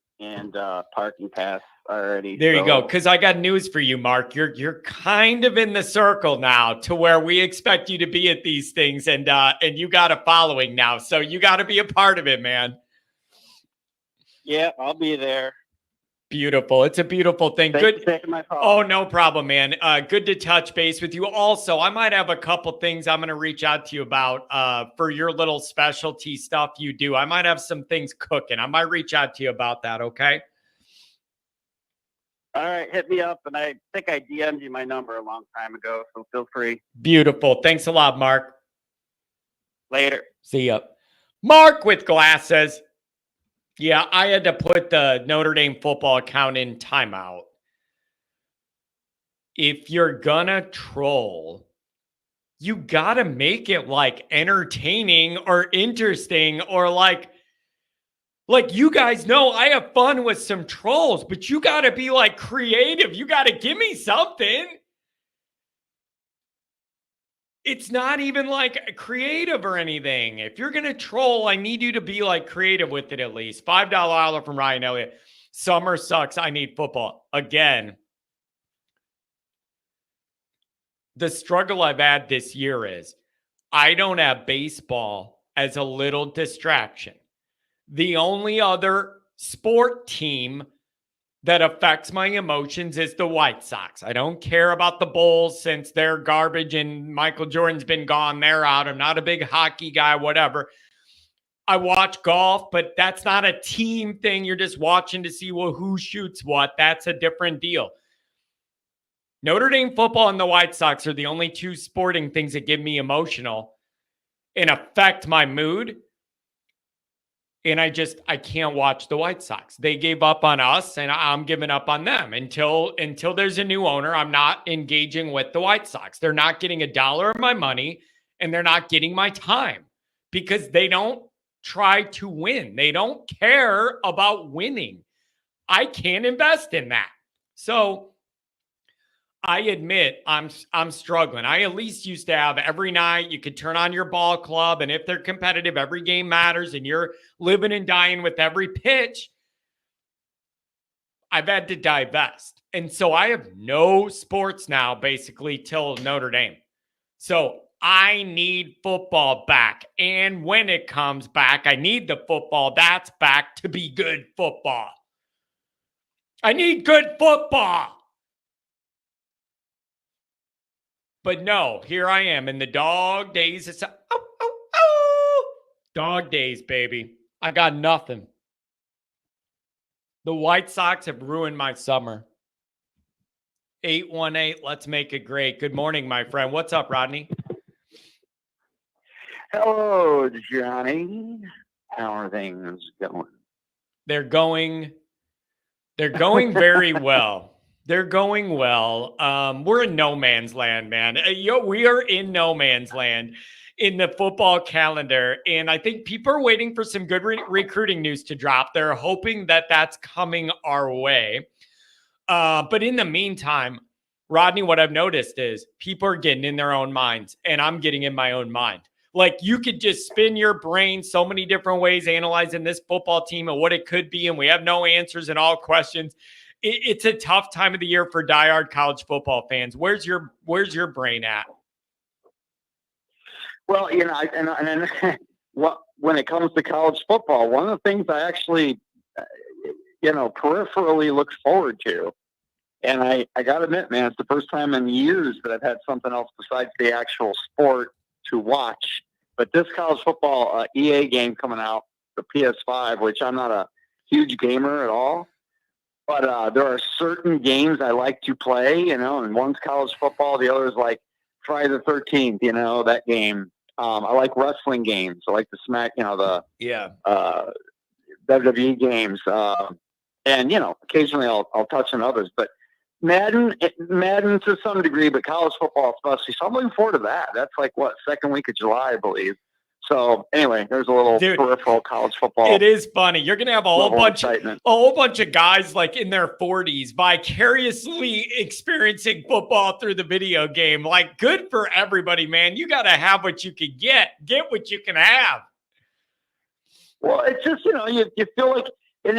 Speaker 2: parking pass already.
Speaker 1: There you go.
Speaker 2: So
Speaker 1: Because I got news for you, Mark. You're kind of in the circle now to where we expect you to be at these things, and you got a following now, so you got to be a part of it, man.
Speaker 2: yeah, I'll be there.
Speaker 1: Beautiful. It's a beautiful thing.
Speaker 2: Thanks
Speaker 1: Good.
Speaker 2: for taking my call.
Speaker 1: Oh, no problem, man. Good to touch base with you. Also, I might have a couple things I'm going to reach out to you about for your little specialty stuff you do. I might have some things cooking. I might reach out to you about that, okay?
Speaker 2: All right, hit me up. And I think I DM'd you my number a long time ago, so feel free.
Speaker 1: Beautiful. Thanks a lot, Mark.
Speaker 2: Later.
Speaker 1: See ya. Mark with glasses. Yeah, I had to put the Notre Dame football account in timeout. If you're gonna troll, you gotta make it like entertaining or interesting, or like you guys know I have fun with some trolls, but you gotta be like creative. You gotta give me something. It's not even like creative or anything. If you're going to troll, I need you to be like creative with it at least. $5 dollar from Ryan Elliott. Summer sucks. I need football. Again, the struggle I've had this year is I don't have baseball as a little distraction. The only other sport team that affects my emotions is the White Sox. I don't care about the Bulls since they're garbage and Michael Jordan's been gone. They're out. I'm not a big hockey guy, whatever. I watch golf, but that's not a team thing. You're just watching to see who shoots what. That's a different deal. Notre Dame football and the White Sox are the only two sporting things that give me emotional and affect my mood. And I can't watch the White Sox. They gave up on us, and I'm giving up on them. Until there's a new owner, I'm not engaging with the White Sox. They're not getting $1 of my money, and they're not getting my time because they don't try to win. They don't care about winning. I can't invest in that. So I admit I'm struggling. I at least used to have every night you could turn on your ball club, and if they're competitive, every game matters, and you're living and dying with every pitch. I've had to divest. And so I have no sports now, basically, till Notre Dame. So I need football back. And when it comes back, I need the football that's back to be good football. I need good football. But no, here I am in the dog days. It's dog days, baby. I got nothing. The White Sox have ruined my summer. 818, let's make it great. Good morning, my friend. What's up, Rodney?
Speaker 3: Hello, Johnny. How are things going?
Speaker 1: They're going very well. They're going well. We're in no man's land, man. We are in no man's land in the football calendar. And I think people are waiting for some good recruiting news to drop. They're hoping that that's coming our way. But in the meantime, Rodney, what I've noticed is people are getting in their own minds, and I'm getting in my own mind. Like, you could just spin your brain so many different ways analyzing this football team and what it could be, and we have no answers and all questions. It's a tough time of the year for diehard college football fans. Where's your brain at?
Speaker 3: Well, when it comes to college football, one of the things I actually, peripherally look forward to, and I got to admit, man, it's the first time in years that I've had something else besides the actual sport to watch. But this college football EA game coming out, the PS5, which I'm not a huge gamer at all. But there are certain games I like to play, and one's college football. The other is like Friday the 13th, that game. I like wrestling games. I like the WWE games. And, occasionally I'll touch on others. But Madden to some degree, but college football especially. So I'm looking forward to that. That's like, second week of July, I believe. So anyway, there's a little peripheral college football.
Speaker 1: It is funny. You're gonna have a whole bunch of guys like in their 40s vicariously experiencing football through the video game. Like, good for everybody, man. You got to have what you can get what you can have.
Speaker 3: Well, it's just, you feel like, and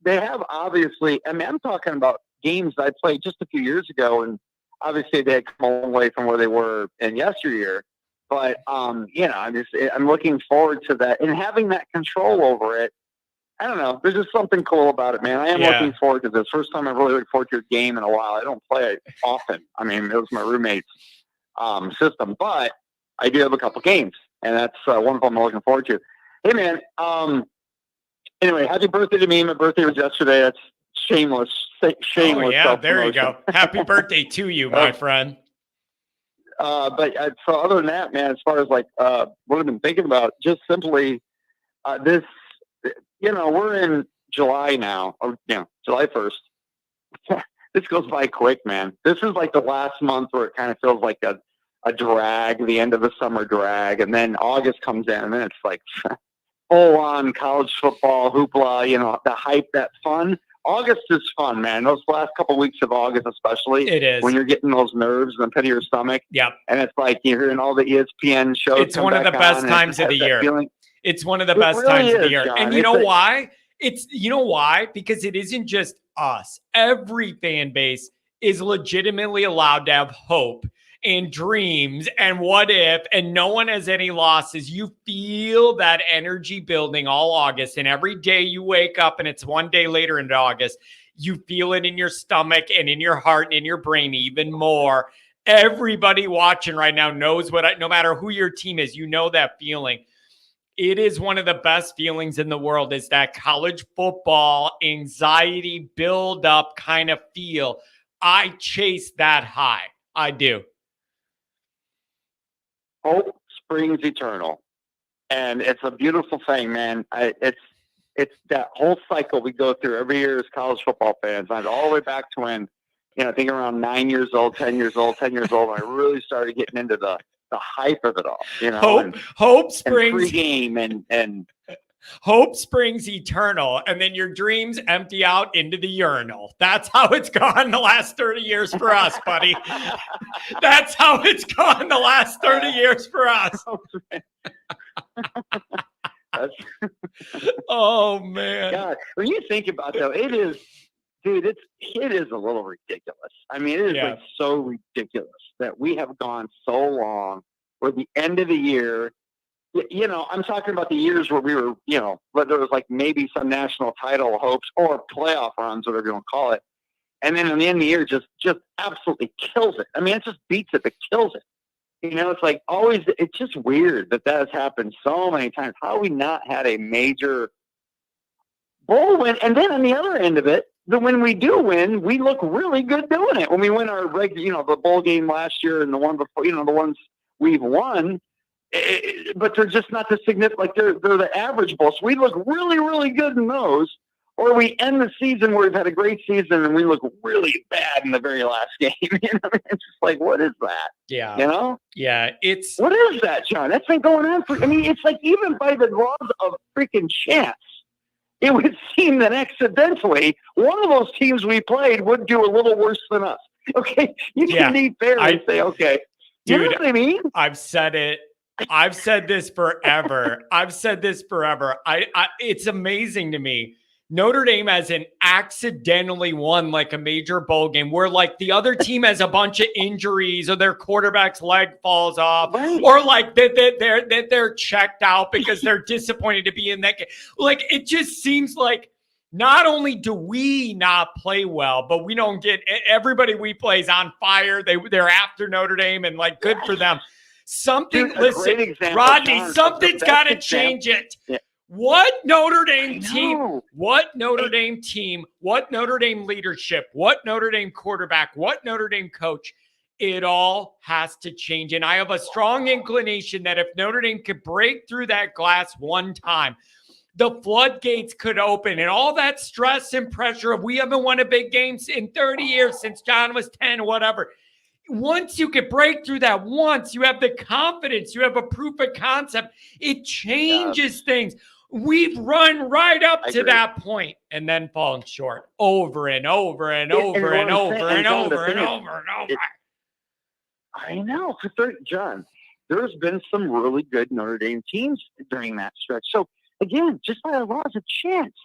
Speaker 3: they have obviously, I mean, I'm talking about games I played just a few years ago, and obviously they had come a long way from where they were in yesteryear. But, I'm looking forward to that and having that control over it. I don't know. There's just something cool about it, man. I am looking forward to this. First time I really look forward to a game in a while. I don't play it often. I mean, it was my roommate's system, but I do have a couple games, and that's one of them I'm looking forward to. Hey, man. Anyway, happy birthday to me. My birthday was yesterday. That's shameless.
Speaker 1: Oh, yeah, there you go. Happy birthday to you, my friend.
Speaker 3: But so other than that, man, as far as like what I've been thinking about, just simply this, we're in July now, or July 1st. This goes by quick, man. This is like the last month where it kind of feels like a drag, the end of the summer drag, and then August comes in, and then it's like full on college football hoopla, the hype, that fun. August is fun, man. Those last couple of weeks of August, especially,
Speaker 1: it is
Speaker 3: when you're getting those nerves in the pit of your stomach.
Speaker 1: Yep.
Speaker 3: And it's like you're hearing all the ESPN shows.
Speaker 1: It's one of the best times of the year. It's one of the best times of the year. And you know why? Why? Because it isn't just us. Every fan base is legitimately allowed to have hope and dreams and what if, and no one has any losses. You feel that energy building all August, and every day you wake up and it's one day later into August, you feel it in your stomach and in your heart and in your brain even more. Everybody watching right now knows no matter who your team is, that feeling. It is one of the best feelings in the world, is that college football anxiety build up kind of feel. I chase that high. I do.
Speaker 3: Hope springs eternal, and it's a beautiful thing, man. It's that whole cycle we go through every year as college football fans. And all the way back to when, I think around 9 years old, 10 years old, and I really started getting into the hype of it all.
Speaker 1: Hope springs
Speaker 3: and pregame and
Speaker 1: hope springs eternal, and then your dreams empty out into the urinal. That's how it's gone the last 30 years for us, buddy. That's how it's gone the last 30 years for us. Oh, man.
Speaker 3: God, when you think about that, it is a little ridiculous. I mean, it is like so ridiculous that we have gone so long where the end of the year, I'm talking about the years where we were, where there was like maybe some national title hopes or playoff runs, whatever you want to call it. And then in the end of the year, just absolutely kills it. I mean, it just beats it, but kills it. It's like always, it's just weird that has happened so many times. How have we not had a major bowl win? And then on the other end of it, when we do win, we look really good doing it. When we win our regular, the bowl game last year and the one before, the ones we've won, but they're just not the significant, like they're the average bowl. So we look really, really good in those. Or we end the season where we've had a great season and we look really bad in the very last game. It's just like, what is that?
Speaker 1: Yeah.
Speaker 3: Yeah.
Speaker 1: What
Speaker 3: is that, John? That's been going on it's like even by the laws of freaking chance, it would seem that accidentally one of those teams we played would do a little worse than us. Okay. You can be fair and say, okay.
Speaker 1: Dude,
Speaker 3: you know what I mean?
Speaker 1: I've said it. I've said this forever. It's amazing to me. Notre Dame hasn't accidentally won like a major bowl game where like the other team has a bunch of injuries or their quarterback's leg falls off, right, or like they're checked out because they're disappointed to be in that game. Like, it just seems like not only do we not play well, but we don't get everybody we play is on fire. They're after Notre Dame, and like, good for them. Something,
Speaker 3: dude,
Speaker 1: listen,
Speaker 3: example,
Speaker 1: Rodney,
Speaker 3: John,
Speaker 1: something's got to change it.
Speaker 3: Yeah.
Speaker 1: What Notre Dame team, what Notre Dame team, what Notre Dame leadership, what Notre Dame quarterback, what Notre Dame coach, it all has to change. And I have a strong inclination that if Notre Dame could break through that glass one time, the floodgates could open, and all that stress and pressure of we haven't won a big game in 30 years since John was 10, whatever. once you could break through that, once you have the confidence, you have a proof of concept, it changes things. We've run right up to that point and then fallen short over and over and over and over and over and over and over.
Speaker 3: I know. John, there's been some really good Notre Dame teams during that stretch. So, again, just by the laws of chance,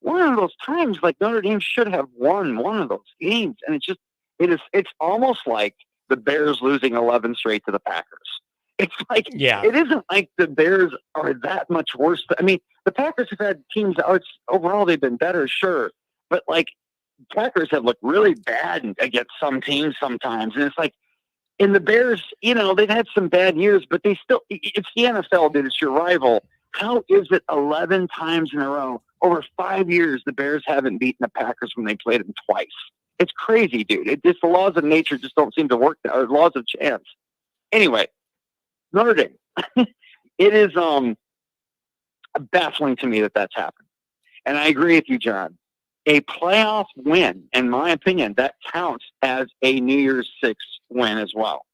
Speaker 3: one of those times, like Notre Dame should have won one of those games. And it's almost like the Bears losing 11 straight to the Packers. It's like, it isn't like the Bears are that much worse. I mean, the Packers have had teams, overall they've been better, sure. But, like, Packers have looked really bad against some teams sometimes. And it's like, and the Bears, they've had some bad years, but they still, it's the NFL, dude. It's your rival. How is it 11 times in a row, over 5 years, the Bears haven't beaten the Packers when they played them twice? It's crazy, dude. The laws of nature just don't seem to work, or laws of chance. Anyway, Notre Dame. It is baffling to me that that's happened. And I agree with you, John. A playoff win, in my opinion, that counts as a New Year's Six win as well.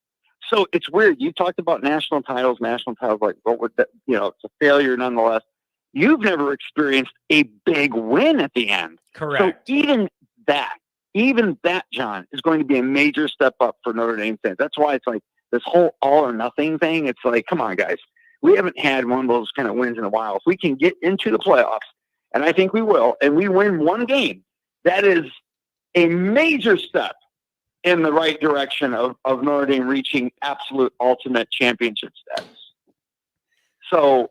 Speaker 3: So it's weird. You talked about national titles, like what would that, it's a failure nonetheless. You've never experienced a big win at the end.
Speaker 1: Correct.
Speaker 3: So even that, John, is going to be a major step up for Notre Dame fans. That's why it's like this whole all or nothing thing. It's like, come on, guys. We haven't had one of those kind of wins in a while. If we can get into the playoffs, and I think we will, and we win one game, that is a major step in the right direction of Notre Dame reaching absolute ultimate championship status. So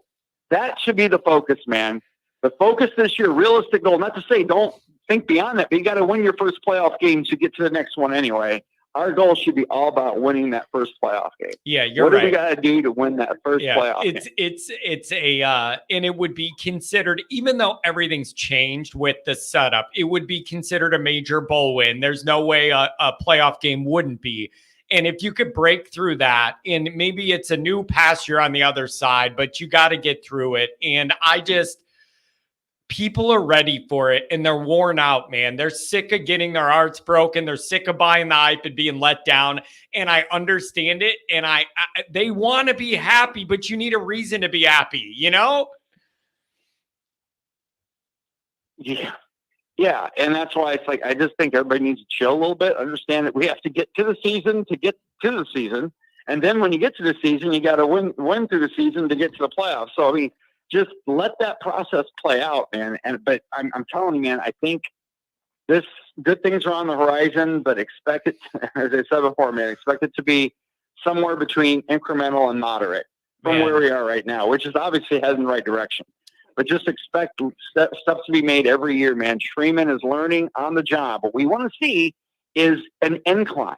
Speaker 3: that should be the focus, man. The focus this year, realistic goal, not to say don't think beyond that, but you got to win your first playoff game to get to the next one anyway. Our goal should be all about winning that first playoff game.
Speaker 1: Yeah, you're right.
Speaker 3: What do we got to do to win that first playoff game?
Speaker 1: It's and it would be considered, even though everything's changed with the setup, it would be considered a major bowl win. There's no way a playoff game wouldn't be. And if you could break through that, and maybe it's a new pasture on the other side, but you got to get through it. And people are ready for it, and they're worn out, man. They're sick of getting their hearts broken. They're sick of buying the hype and being let down. And I understand it. And they want to be happy, but you need a reason to be happy,
Speaker 3: Yeah. Yeah. And that's why it's like, I just think everybody needs to chill a little bit, understand that we have to get to the season to get to the season. And then when you get to the season, you got to win through the season to get to the playoffs. So, I mean, just let that process play out, man. But I'm telling you, man, I think this good things are on the horizon, but expect it, as I said before, man, expect it to be somewhere between incremental and moderate from where we are right now, which is obviously heading in the right direction. But just expect steps to be made every year, man. Freeman is learning on the job. What we want to see is an incline.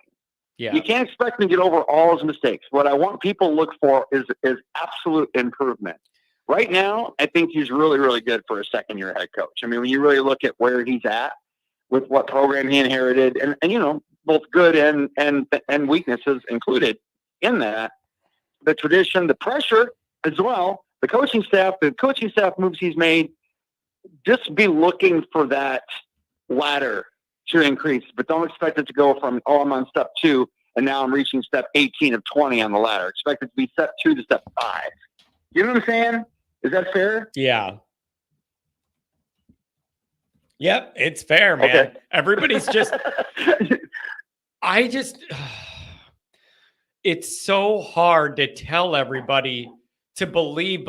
Speaker 3: Yeah. You can't expect him to get over all his mistakes. What I want people to look for is absolute improvement. Right now, I think he's really, really good for a second-year head coach. I mean, when you really look at where he's at with what program he inherited, and both good and weaknesses included in that, the tradition, the pressure as well, the coaching staff moves he's made, just be looking for that ladder to increase, but don't expect it to go from, I'm on step 2, and now I'm reaching step 18 of 20 on the ladder. Expect it to be step 2 to step 5. You know what I'm saying? Is that fair?
Speaker 1: Yeah. Yep, it's fair, man. Okay. Everybody's just it's so hard to tell everybody to believe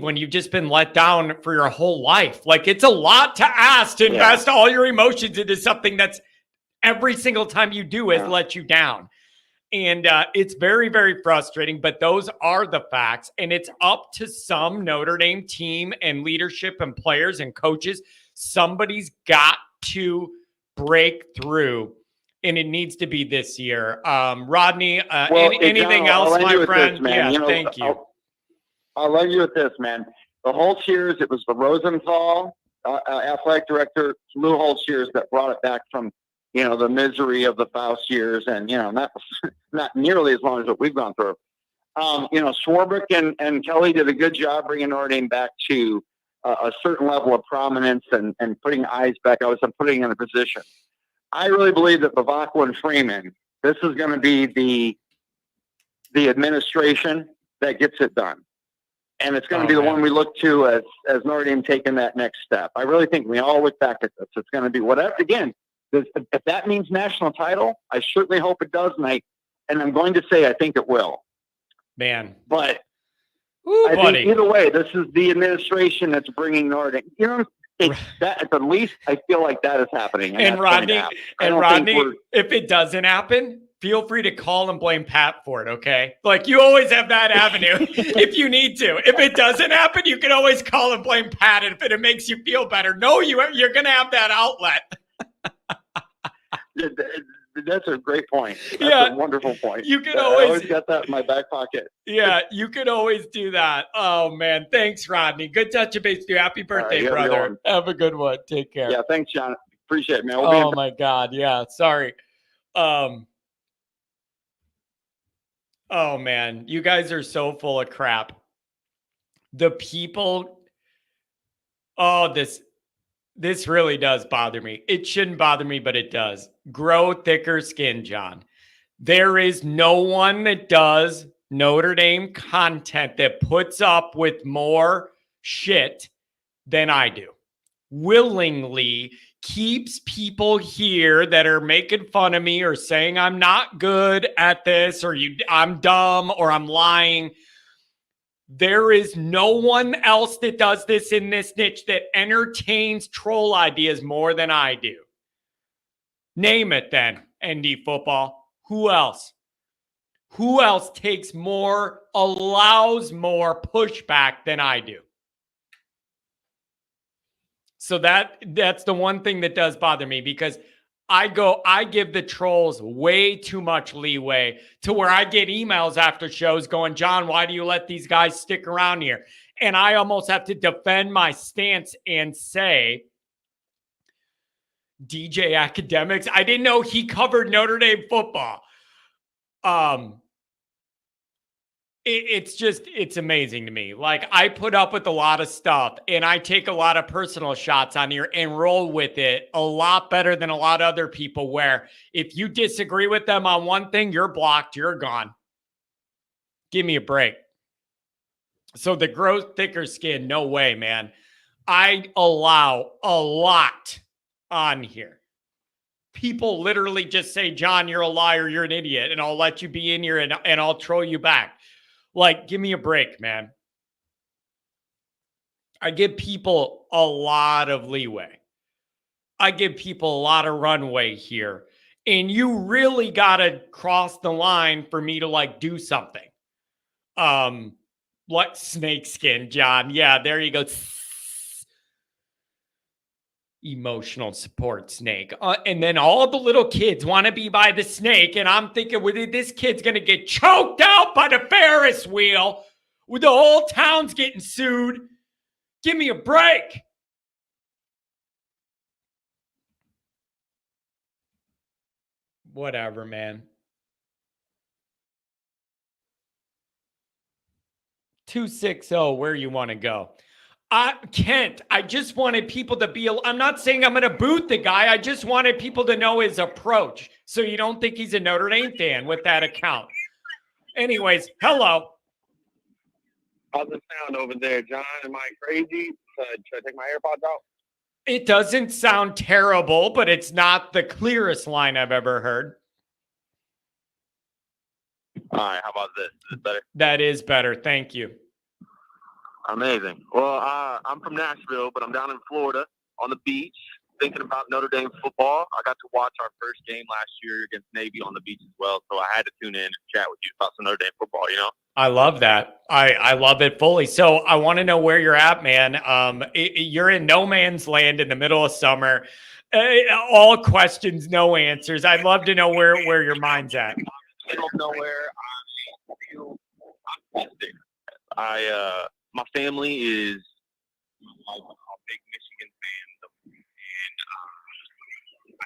Speaker 1: when you've just been let down for your whole life. Like, it's a lot to ask to invest all your emotions into something that's every single time you do it let you down. And it's very, very frustrating, but those are the facts. And it's up to some Notre Dame team and leadership and players and coaches. Somebody's got to break through, and it needs to be this year. Rodney, anything else, my friend? Thank you.
Speaker 3: I'll let you with this, man. The whole cheers, it was the Rosenthal athletic director, Lou Holtz-Shears, that brought it back from the misery of the Faust years, and not nearly as long as what we've gone through. Swarbrick and Kelly did a good job bringing Notre Dame back to a certain level of prominence and putting eyes back. I'm putting in a position. I really believe that Bavacqua and Freeman This is going to be the administration that gets it done. And it's going to be the one we look to as Notre Dame taking that next step. I really think we all look back at this. It's going to be whatever. Again, if that means national title, I certainly hope it does. And I'm going to say I think it will.
Speaker 1: Man.
Speaker 3: But
Speaker 1: I
Speaker 3: think either way, this is the administration that's bringing Notre Dame. You know, at the least, I feel like that is happening.
Speaker 1: And Rodney, if it doesn't happen, feel free to call and blame Pat for it, okay? Like, you always have that avenue if you need to. If it doesn't happen, you can always call and blame Pat if it makes you feel better. No, you're going to have that outlet.
Speaker 3: That's a great point. That's a wonderful point.
Speaker 1: You can
Speaker 3: I
Speaker 1: always
Speaker 3: got that in my back pocket.
Speaker 1: Yeah, you can always do that. Oh, man. Thanks, Rodney. Good touch base with you. Happy birthday, brother. Have a good one. Take care.
Speaker 3: Yeah, thanks, John. Appreciate it, man.
Speaker 1: Oh, my God. Yeah, sorry. Oh, man. You guys are so full of crap. The people. Oh, this really does bother me. It shouldn't bother me, but it does. Grow thicker skin, John. There is no one that does Notre Dame content that puts up with more shit than I do. Willingly keeps people here that are making fun of me or saying I'm not good at this or I'm dumb or I'm lying. There is no one else that does this in this niche that entertains troll ideas more than I do. Name it then, ND football. Who else? Who else takes more, allows more pushback than I do? So that's the one thing that does bother me, because I give the trolls way too much leeway to where I get emails after shows going, John, why do you let these guys stick around here? And I almost have to defend my stance and say, DJ Academics, I didn't know he covered Notre Dame football. It's amazing to me. Like, I put up with a lot of stuff and I take a lot of personal shots on here and roll with it a lot better than a lot of other people, where if you disagree with them on one thing, you're blocked, you're gone. Give me a break. So the grow thicker skin, no way, man. I allow a lot on here. People literally just say, John, you're a liar, you're an idiot, and I'll let you be in here and I'll troll you back. Like, give me a break, man. I give people a lot of leeway. I give people a lot of runway here. And you really got to cross the line for me to, like, do something. Like snakeskin, John. Yeah, there you go. Emotional support snake. And then all the little kids want to be by the snake. And I'm thinking, well, this kid's going to get choked out by the Ferris wheel with the whole town's getting sued. Give me a break. Whatever, man. 260, where you want to go. Kent, I just wanted people to be, I'm not saying I'm going to boot the guy. I just wanted people to know his approach, so you don't think he's a Notre Dame fan with that account. Anyways, hello.
Speaker 4: How's it sound over there, John? Am I crazy? Should I take my AirPods out?
Speaker 1: It doesn't sound terrible, but it's not the clearest line I've ever heard.
Speaker 4: All right, how about this? Is this better?
Speaker 1: That is better. Thank you.
Speaker 4: Amazing. Well, I'm from Nashville, but I'm down in Florida on the beach thinking about Notre Dame football. I got to watch our first game last year against Navy on the beach as well, so I had to tune in and chat with you about some Notre Dame football, you know?
Speaker 1: I love that. I love it fully. So I want to know where you're at, man. You're in no man's land in the middle of summer. All questions, no answers. I'd love to know where your mind's at.
Speaker 4: Middle of nowhere. I feel optimistic. My family is a big Michigan fan, and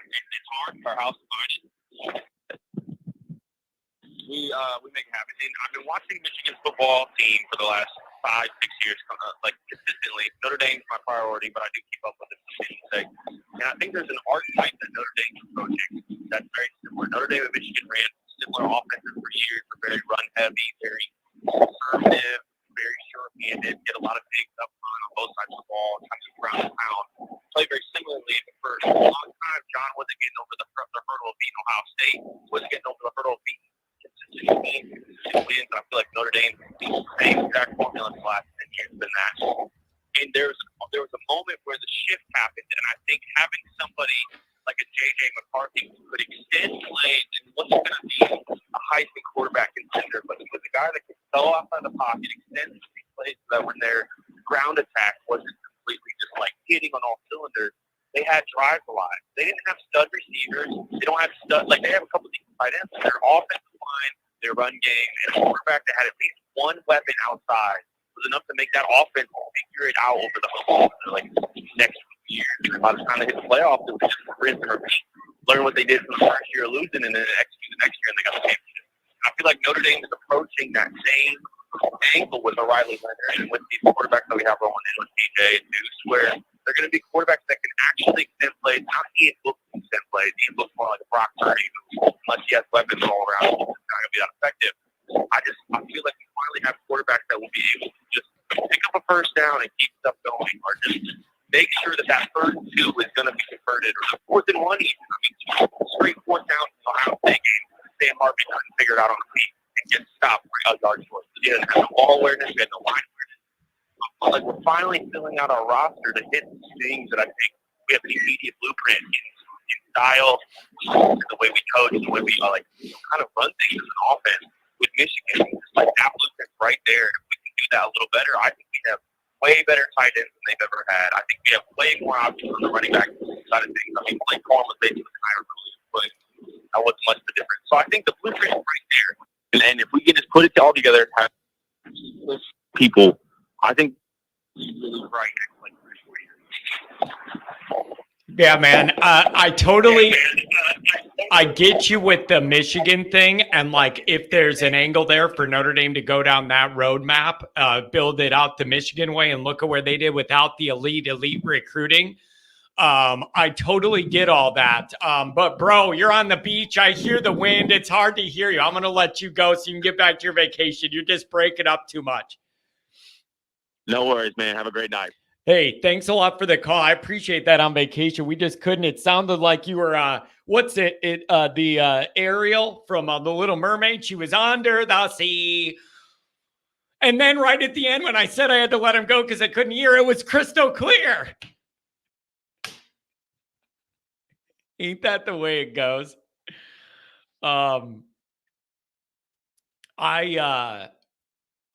Speaker 4: it's hard for our house to find. We make it happen. And I've been watching Michigan's football team for the last 5-6 years, like consistently. Notre Dame's my priority, but I do keep up with it. And I think there's an archetype that Notre Dame's approaching that's very similar. Notre Dame and Michigan ran similar offenses for years. They're very run heavy, very conservative, very sure-handed, get a lot of bigs up front on both sides of the ball, kind of ground and pound. Play very similarly at first. For a long time, John wasn't getting over the hurdle of beating Ohio State, wasn't getting over the hurdle of beating consistent wins. I feel like Notre Dame used the same exact formula in the last 10 years than that. And there was a moment where the shift happened, and I think having somebody like a J.J. McCarthy who could extend plays and wasn't going to be a Heisman quarterback contender, but he was a guy that could sell outside the pocket, extend these plays so that when their ground attack wasn't completely just like hitting on all cylinders, they had drives alive. They didn't have stud receivers. They don't have they have a couple of decent tight ends. Their offensive line, their run game, and a quarterback that had at least one weapon outside was enough to make that offense figure it out over the next years. And by the time they hit the playoffs, it was just rinse and repeat. Learn what they did from the first year of losing, and then execute the next year, and they got the championship. And I feel like Notre Dame is approaching that same angle with Riley Leonard and with these quarterbacks that we have rolling in with DJ and Deuce, where they're going to be quarterbacks that can actually extend plays. Not Ian Book can extend plays. Ian Book's more like a Brock Purdy, unless he has weapons all around, it's not going to be that effective. I feel like we finally have quarterbacks that will be able to just pick up a first down and keep stuff going, or just make sure that third and 2 is going to be converted, or the 4th and 1 even. I mean, straight 4th down in the Ohio State game, Sam Harvey couldn't figure it out on the feet and get stopped for a yard short. He didn't have no ball awareness, we had no line awareness. I feel like we're finally filling out our roster to hit things that I think we have an immediate blueprint in style, the way we coach, the way we kind of run things as an offense. With Michigan, like that blueprint's right there. If we can do that a little better, I think we have way better tight ends than they've ever had. I think we have way more options on the running back side of things. I mean, Blake Corum was basically higher, but that wasn't much of a difference. So I think the blueprint is right there. And if we can just put it all together, have people, I think really right next like 3 or 4 years.
Speaker 1: Yeah, man. I totally, I get you with the Michigan thing. And like, if there's an angle there for Notre Dame to go down that roadmap, build it out the Michigan way and look at where they did without the elite recruiting. I totally get all that. But bro, you're on the beach. I hear the wind. It's hard to hear you. I'm going to let you go so you can get back to your vacation. You're just breaking up too much.
Speaker 4: No worries, man. Have a great night.
Speaker 1: Hey, thanks a lot for the call. I appreciate that on vacation. We just couldn't. It sounded like you were, the Ariel from The Little Mermaid. She was under the sea. And then right at the end, when I said I had to let him go because I couldn't hear, it was crystal clear. Ain't that the way it goes?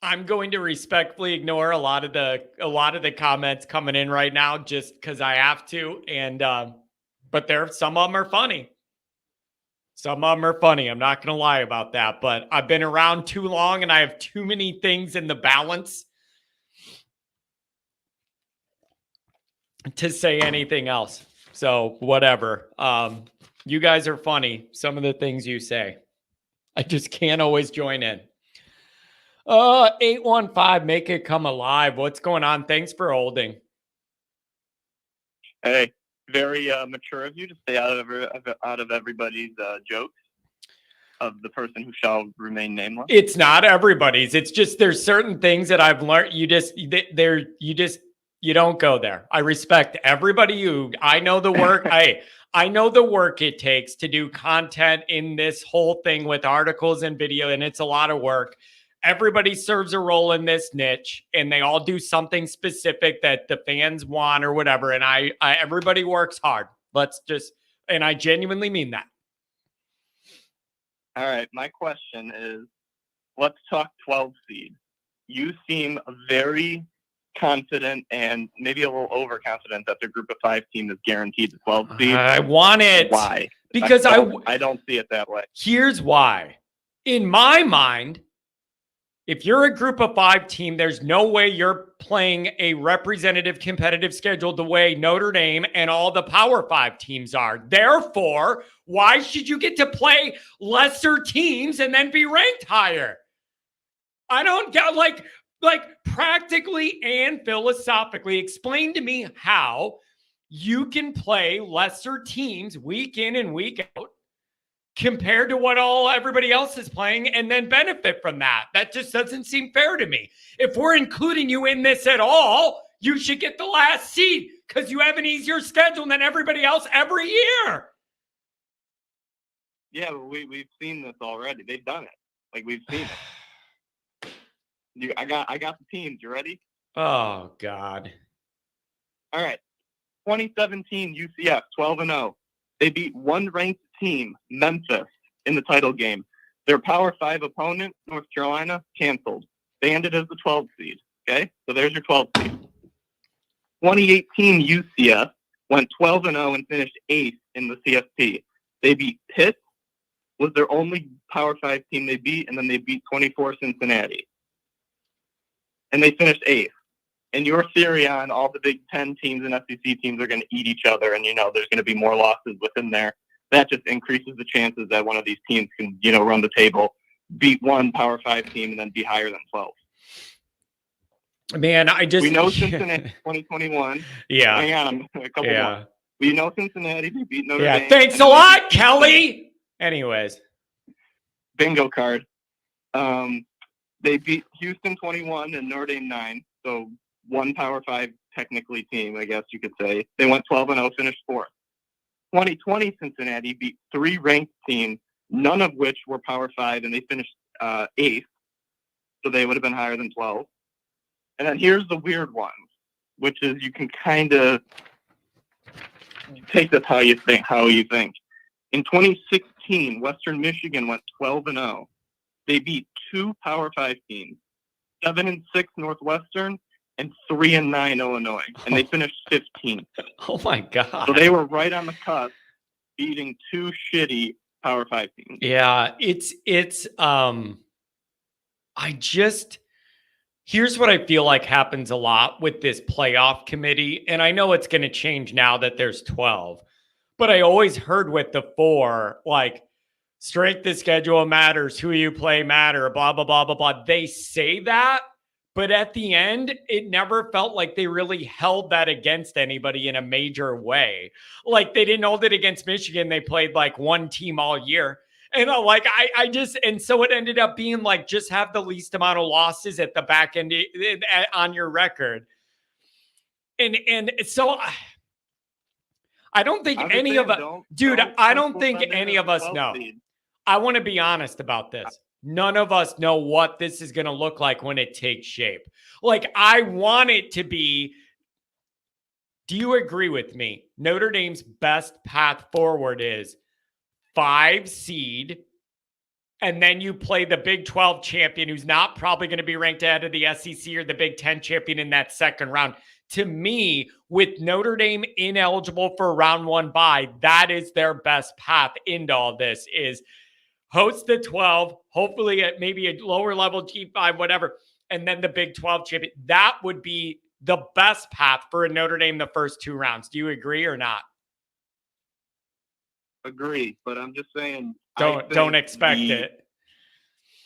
Speaker 1: I'm going to respectfully ignore a lot of the comments coming in right now just because I have to. And but some of them are funny. Some of them are funny. I'm not going to lie about that. But I've been around too long and I have too many things in the balance to say anything else. So whatever. You guys are funny. Some of the things you say. I just can't always join in. 815, make it come alive. What's going on? Thanks for holding.
Speaker 5: Hey, very mature of you to stay out of everybody's jokes of the person who shall remain nameless.
Speaker 1: It's not everybody's. It's just there's certain things that I've learned. You don't go there. I respect everybody. I know the work. I know the work it takes to do content in this whole thing with articles and video, and it's a lot of work. Everybody serves a role in this niche and they all do something specific that the fans want or whatever. And everybody works hard. And I genuinely mean that.
Speaker 5: All right. My question is, let's talk 12 seed. You seem very confident and maybe a little overconfident that the group of 5 team is guaranteed the 12 seed.
Speaker 1: I want it.
Speaker 5: Why?
Speaker 1: Because
Speaker 5: I don't see it that way.
Speaker 1: Here's why. In my mind, if you're a group of 5 team, there's no way you're playing a representative competitive schedule the way Notre Dame and all the Power 5 teams are. Therefore, why should you get to play lesser teams and then be ranked higher? I don't get like practically and philosophically explain to me how you can play lesser teams week in and week out compared to what everybody else is playing and then benefit from that. That just doesn't seem fair to me. If we're including you in this at all, you should get the last seed because you have an easier schedule than everybody else every year.
Speaker 5: Yeah, but we've seen this already. They've done it. Like, we've seen it. I got the teams. You ready?
Speaker 1: Oh, God.
Speaker 5: All right. 2017 UCF 12-0. They beat one ranked team, Memphis, in the title game. Their Power 5 opponent, North Carolina, canceled. They ended as the 12th seed. Okay, so there's your 12th seed. 2018 UCF went 12-0 and finished 8th in the CFP. They beat Pitt, was their only Power 5 team they beat, and then they beat 24 Cincinnati. And they finished 8th. And your theory on all the Big Ten teams and SEC teams are going to eat each other, and, there's going to be more losses within there, that just increases the chances that one of these teams can, run the table, beat one Power 5 team, and then be higher than 12.
Speaker 1: Man,
Speaker 5: we know Cincinnati 2021.
Speaker 1: Yeah.
Speaker 5: Hang on, a couple more. We know Cincinnati. They beat Notre Dame.
Speaker 1: Thanks a lot, Kelly. Anyways.
Speaker 5: Bingo card. They beat Houston 21 and Notre Dame 9. So one Power 5 technically team, I guess you could say. They went 12-0, finished 4th. 2020 Cincinnati beat 3 ranked teams, none of which were Power 5, and they finished 8th. So they would have been higher than 12. And then here's the weird one, which is you can kind of take this how you think. In 2016, Western Michigan went 12-0. They beat 2 Power 5 teams, 7-6 Northwestern, and 3-9 Illinois, and they finished 15th.
Speaker 1: Oh my God!
Speaker 5: So they were right on the cusp, beating 2 shitty Power 5 teams.
Speaker 1: Yeah, here's what I feel like happens a lot with this playoff committee, and I know it's going to change now that there's 12, but I always heard with the 4, like, strength of schedule matters, who you play matter, blah, blah, blah, blah, blah. They say that, but at the end, it never felt like they really held that against anybody in a major way. Like, they didn't hold it against Michigan. They played like one team all year. And and so it ended up being like, just have the least amount of losses at the back end on your record. And so I don't think any of us, dude, I don't think any of us know. I want to be honest about this. None of us know what this is going to look like when it takes shape. Like, I want it to be, do you agree with me? Notre Dame's best path forward is 5 seed, and then you play the Big 12 champion who's not probably going to be ranked ahead of the SEC or the Big 10 champion in that second round. To me, with Notre Dame ineligible for round 1 bye, that is their best path into all this, is host the 12, hopefully at maybe a lower level G5, whatever, and then the Big 12 champion. That would be the best path for a Notre Dame the first 2 rounds. Do you agree or not?
Speaker 5: Agree, but I'm just saying,
Speaker 1: don't expect it.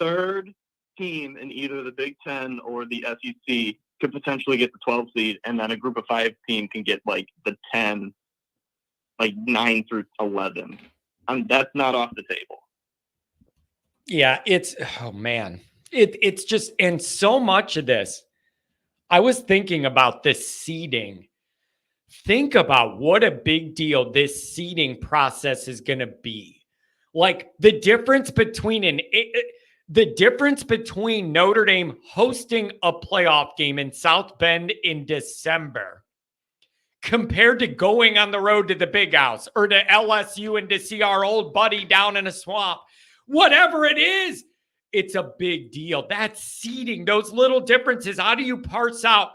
Speaker 5: Third team in either the Big 10 or the SEC could potentially get the 12 seed, and then a group of 5 team can get like the 10, like 9 through 11. That's not off the table.
Speaker 1: Yeah, it's just, and so much of this, I was thinking about this seeding. Think about what a big deal this seeding process is going to be. Like, the difference between Notre Dame hosting a playoff game in South Bend in December compared to going on the road to the Big House or to LSU and to see our old buddy down in a swamp, whatever it is, it's a big deal. That's seeding, those little differences. How do you parse out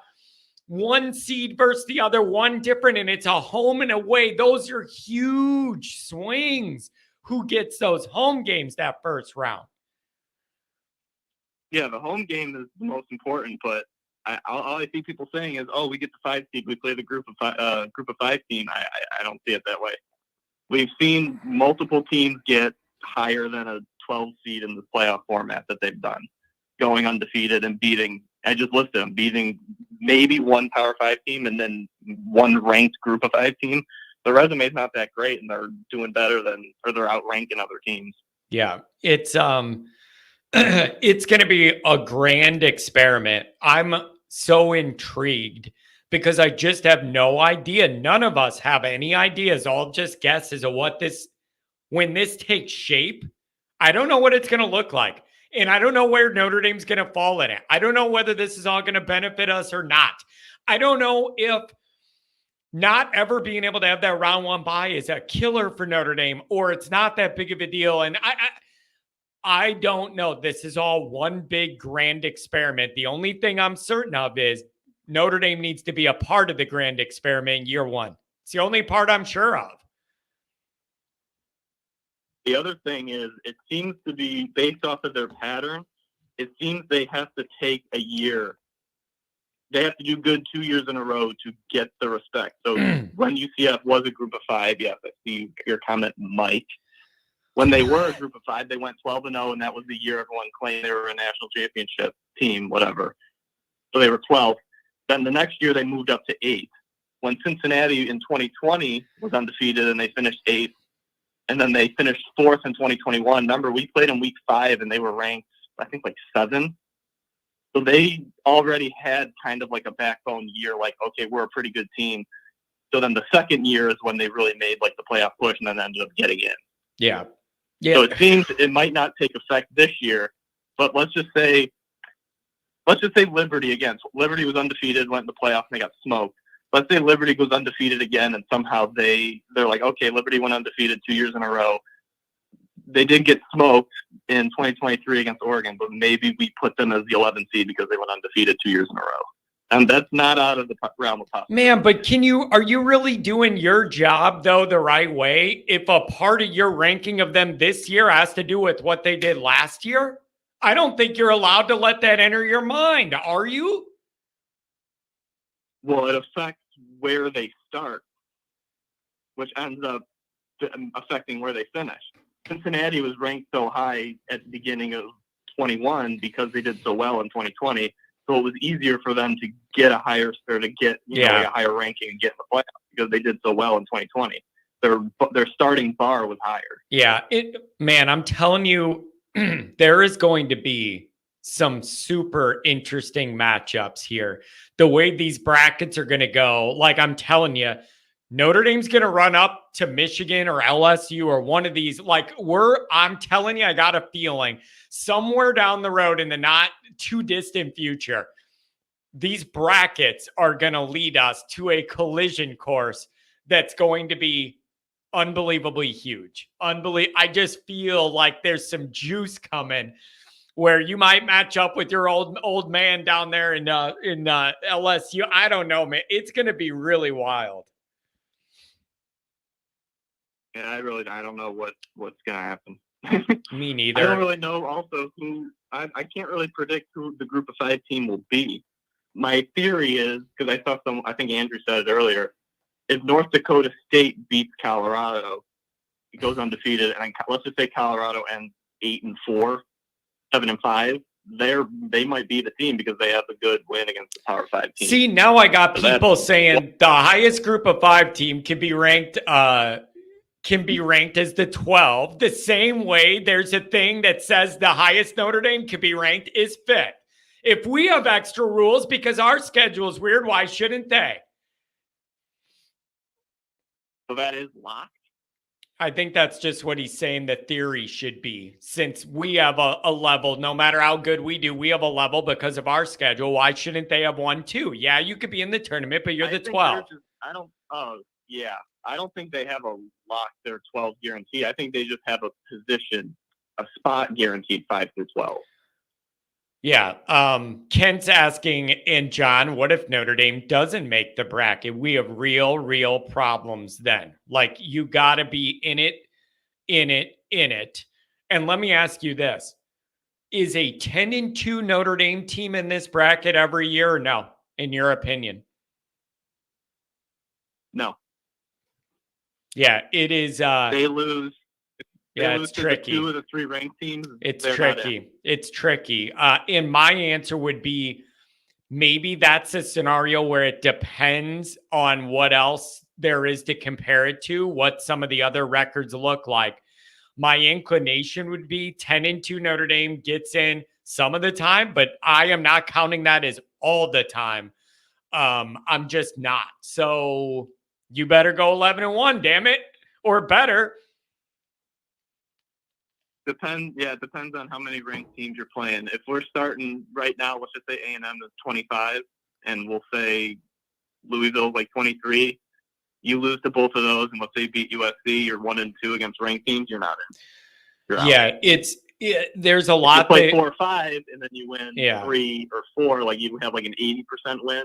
Speaker 1: one seed versus the other, one different, and it's a home and away? Those are huge swings. Who gets those home games that first round?
Speaker 5: Yeah, the home game is the most important, but all I see people saying is, "Oh, we get the 5 seed, we play the group of 5 team." I don't see it that way. We've seen multiple teams get higher than a 12 seed in the playoff format that they've done, going undefeated and beating. I just listed them, beating maybe one Power 5 team and then one ranked group of 5 team, the resume's not that great, and they're doing better or they're outranking other teams.
Speaker 1: Yeah, it's it's going to be a grand experiment. I'm so intrigued because I just have no idea. None of us have any ideas. All just guesses of when this takes shape. I don't know what it's going to look like. And I don't know where Notre Dame's going to fall in it. I don't know whether this is all going to benefit us or not. I don't know if not ever being able to have that round one bye is a killer for Notre Dame, or it's not that big of a deal. And I don't know. This is all one big grand experiment. The only thing I'm certain of is Notre Dame needs to be a part of the grand experiment year one. It's the only part I'm sure of.
Speaker 5: The other thing is, it seems to be based off of their pattern. It seems they have to take a year. They have to do good 2 years in a row to get the respect. So when UCF was a group of five, yes, I see your comment, Mike. When they were a group of five, they went 12-0, and that was the year everyone claimed they were a national championship team, whatever. So they were 12th. Then the next year, they moved up to 8th. When Cincinnati in 2020 was undefeated and they finished 8th, and then they finished 4th in 2021. Remember, we played in week 5, and they were ranked, I think, like 7. So they already had kind of like a backbone year, like, okay, we're a pretty good team. So then the second year is when they really made like the playoff push and then ended up getting in.
Speaker 1: Yeah.
Speaker 5: So it seems it might not take effect this year, but let's just say Liberty again. So Liberty was undefeated, went in the playoffs, and they got smoked. Let's say Liberty goes undefeated again, and somehow they're like, okay, Liberty went undefeated 2 years in a row. They did get smoked in 2023 against Oregon, but maybe we put them as the 11th seed because they went undefeated 2 years in a row. And that's not out of the realm of possibility.
Speaker 1: Man, but are you really doing your job, though, the right way? If a part of your ranking of them this year has to do with what they did last year, I don't think you're allowed to let that enter your mind, are you?
Speaker 5: Well, it affects where they start, which ends up affecting where they finish. Cincinnati was ranked so high at the beginning of 21 because they did so well in 2020. So it was easier for them to get a higher or to get like a higher ranking and get in the playoffs because they did so well in 2020. Their starting bar was higher.
Speaker 1: Yeah, man, I'm telling you, there is going to be some super interesting matchups here. The way these brackets are going to go, like I'm telling you, Notre Dame's going to run up to Michigan or LSU or one of these. I'm telling you, I got a feeling somewhere down the road in the not too distant future, these brackets are going to lead us to a collision course that's going to be unbelievably huge. I just feel like there's some juice coming where you might match up with your old man down there in LSU. I don't know, man. It's going to be really wild.
Speaker 5: Yeah, I don't know what's going to happen.
Speaker 1: Me neither.
Speaker 5: I don't really know also I can't really predict who the group of 5 team will be. My theory is, because I think Andrew said it earlier, if North Dakota State beats Colorado, it goes undefeated, and let's just say Colorado ends 8-4, 7-5, they might be the team because they have a good win against the Power 5 team.
Speaker 1: See, now I got people saying the highest group of 5 team can be ranked as the 12. The same way there's a thing that says the highest Notre Dame can be ranked is 5th. If we have extra rules because our schedule is weird, why shouldn't they?
Speaker 5: So that is locked?
Speaker 1: I think that's just what he's saying the theory should be. Since we have a level, no matter how good we do, we have a level because of our schedule. Why shouldn't they have one too? Yeah, you could be in the tournament, but you're the 12.
Speaker 5: I don't think they have a lock their 12 guarantee. I think they just have a spot guaranteed 5 through 12.
Speaker 1: Yeah. Kent's asking, and John, what if Notre Dame doesn't make the bracket? We have real problems then. Like, you got to be in it. And let me ask you this. Is a 10-2 Notre Dame team in this bracket every year or no, in your opinion?
Speaker 5: No.
Speaker 1: Yeah, it is.
Speaker 5: They lose.
Speaker 1: Yeah, it's tricky.
Speaker 5: 2 of the 3 ranked teams.
Speaker 1: It's tricky. It's tricky. And my answer would be maybe that's a scenario where it depends on what else there is to compare it to, what some of the other records look like. My inclination would be 10-2 Notre Dame gets in some of the time, but I am not counting that as all the time. I'm just not. So you better go 11-1, damn it, or better.
Speaker 5: It depends on how many ranked teams you're playing. If we're starting right now, let's just say A&M is 25, and we'll say Louisville like 23. You lose to both of those, and let's say beat USC, you're 1-2 against ranked teams. You're not in. You're out.
Speaker 1: Yeah, there's a lot.
Speaker 5: If you play 4 or 5, and then you win
Speaker 1: 3
Speaker 5: or 4, like you have like an 80% win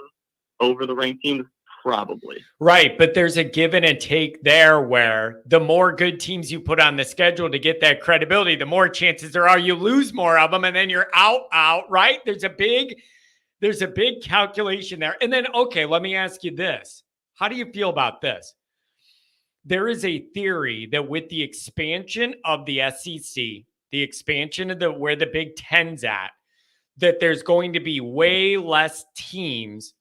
Speaker 5: over the ranked teams. Probably.
Speaker 1: Right, but there's a give and a take there where the more good teams you put on the schedule to get that credibility, the more chances there are you lose more of them and then you're out, right? There's a big calculation there. And then, okay, let me ask you this. How do you feel about this? There is a theory that with the expansion of the SEC, the expansion of where the Big Ten's at, that there's going to be way less teams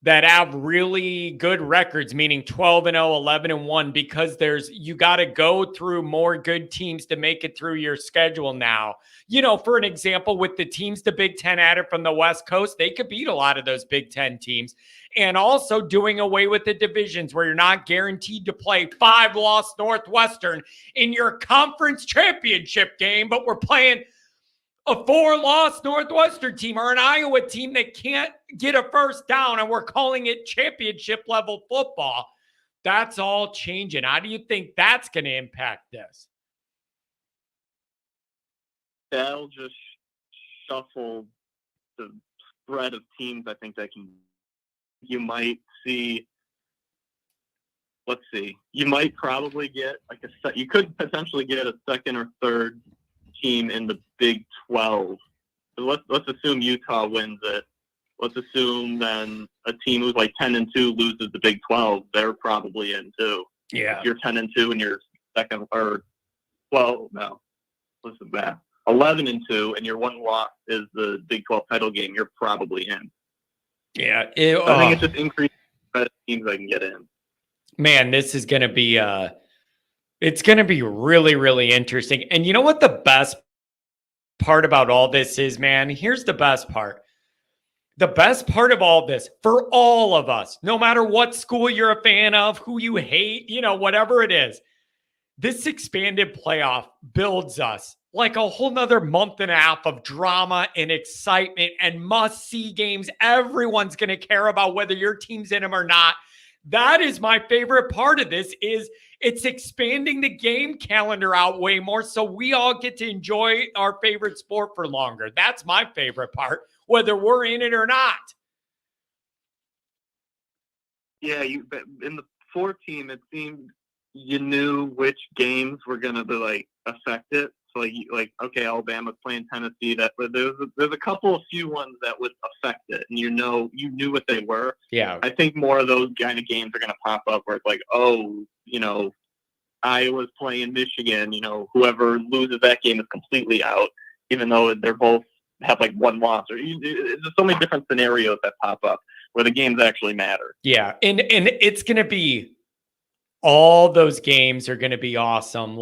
Speaker 1: that have really good records, meaning 12-0, 11-1, because you got to go through more good teams to make it through your schedule now. You know, for an example, with the teams the Big Ten added from the West Coast, they could beat a lot of those Big Ten teams. And also doing away with the divisions where you're not guaranteed to play 5-loss Northwestern in your conference championship game, but we're playing a 4-loss Northwestern team or an Iowa team that can't get a first down, and we're calling it championship level football. That's all changing. How do you think that's going to impact this?
Speaker 5: That'll just shuffle the spread of teams. I think you might see. Let's see. You might probably get you could potentially get a second or third team in the Big 12. So let's assume Utah wins it. Let's assume then a team who's like 10-2 loses the Big 12. They're probably in too.
Speaker 1: Yeah.
Speaker 5: If you're 10-2 and you're second or 11-2 and your one loss is the Big 12 title game, you're probably in.
Speaker 1: Yeah.
Speaker 5: I think it's just increasing the teams I can get in.
Speaker 1: Man, this is going to be it's going to be really, really interesting. And you know what the best part about all this is, man? Here's the best part. The best part of all this for all of us, no matter what school you're a fan of, who you hate, whatever it is, this expanded playoff builds us like a whole nother month and a half of drama and excitement and must-see games. Everyone's going to care about whether your team's in them or not. That is my favorite part of this is it's expanding the game calendar out way more so we all get to enjoy our favorite sport for longer. That's my favorite part, whether we're in it or not.
Speaker 5: Yeah, but in the 4 team, it seemed you knew which games were going to affect it. So okay, Alabama's playing Tennessee. There's a couple of few ones that would affect it, and you knew what they were.
Speaker 1: Yeah,
Speaker 5: I think more of those kind of games are going to pop up where it's Iowa's playing Michigan. Whoever loses that game is completely out, even though they're both have one loss. Or there's so many different scenarios that pop up where the games actually matter.
Speaker 1: Yeah, and it's going to be all those games are going to be awesome.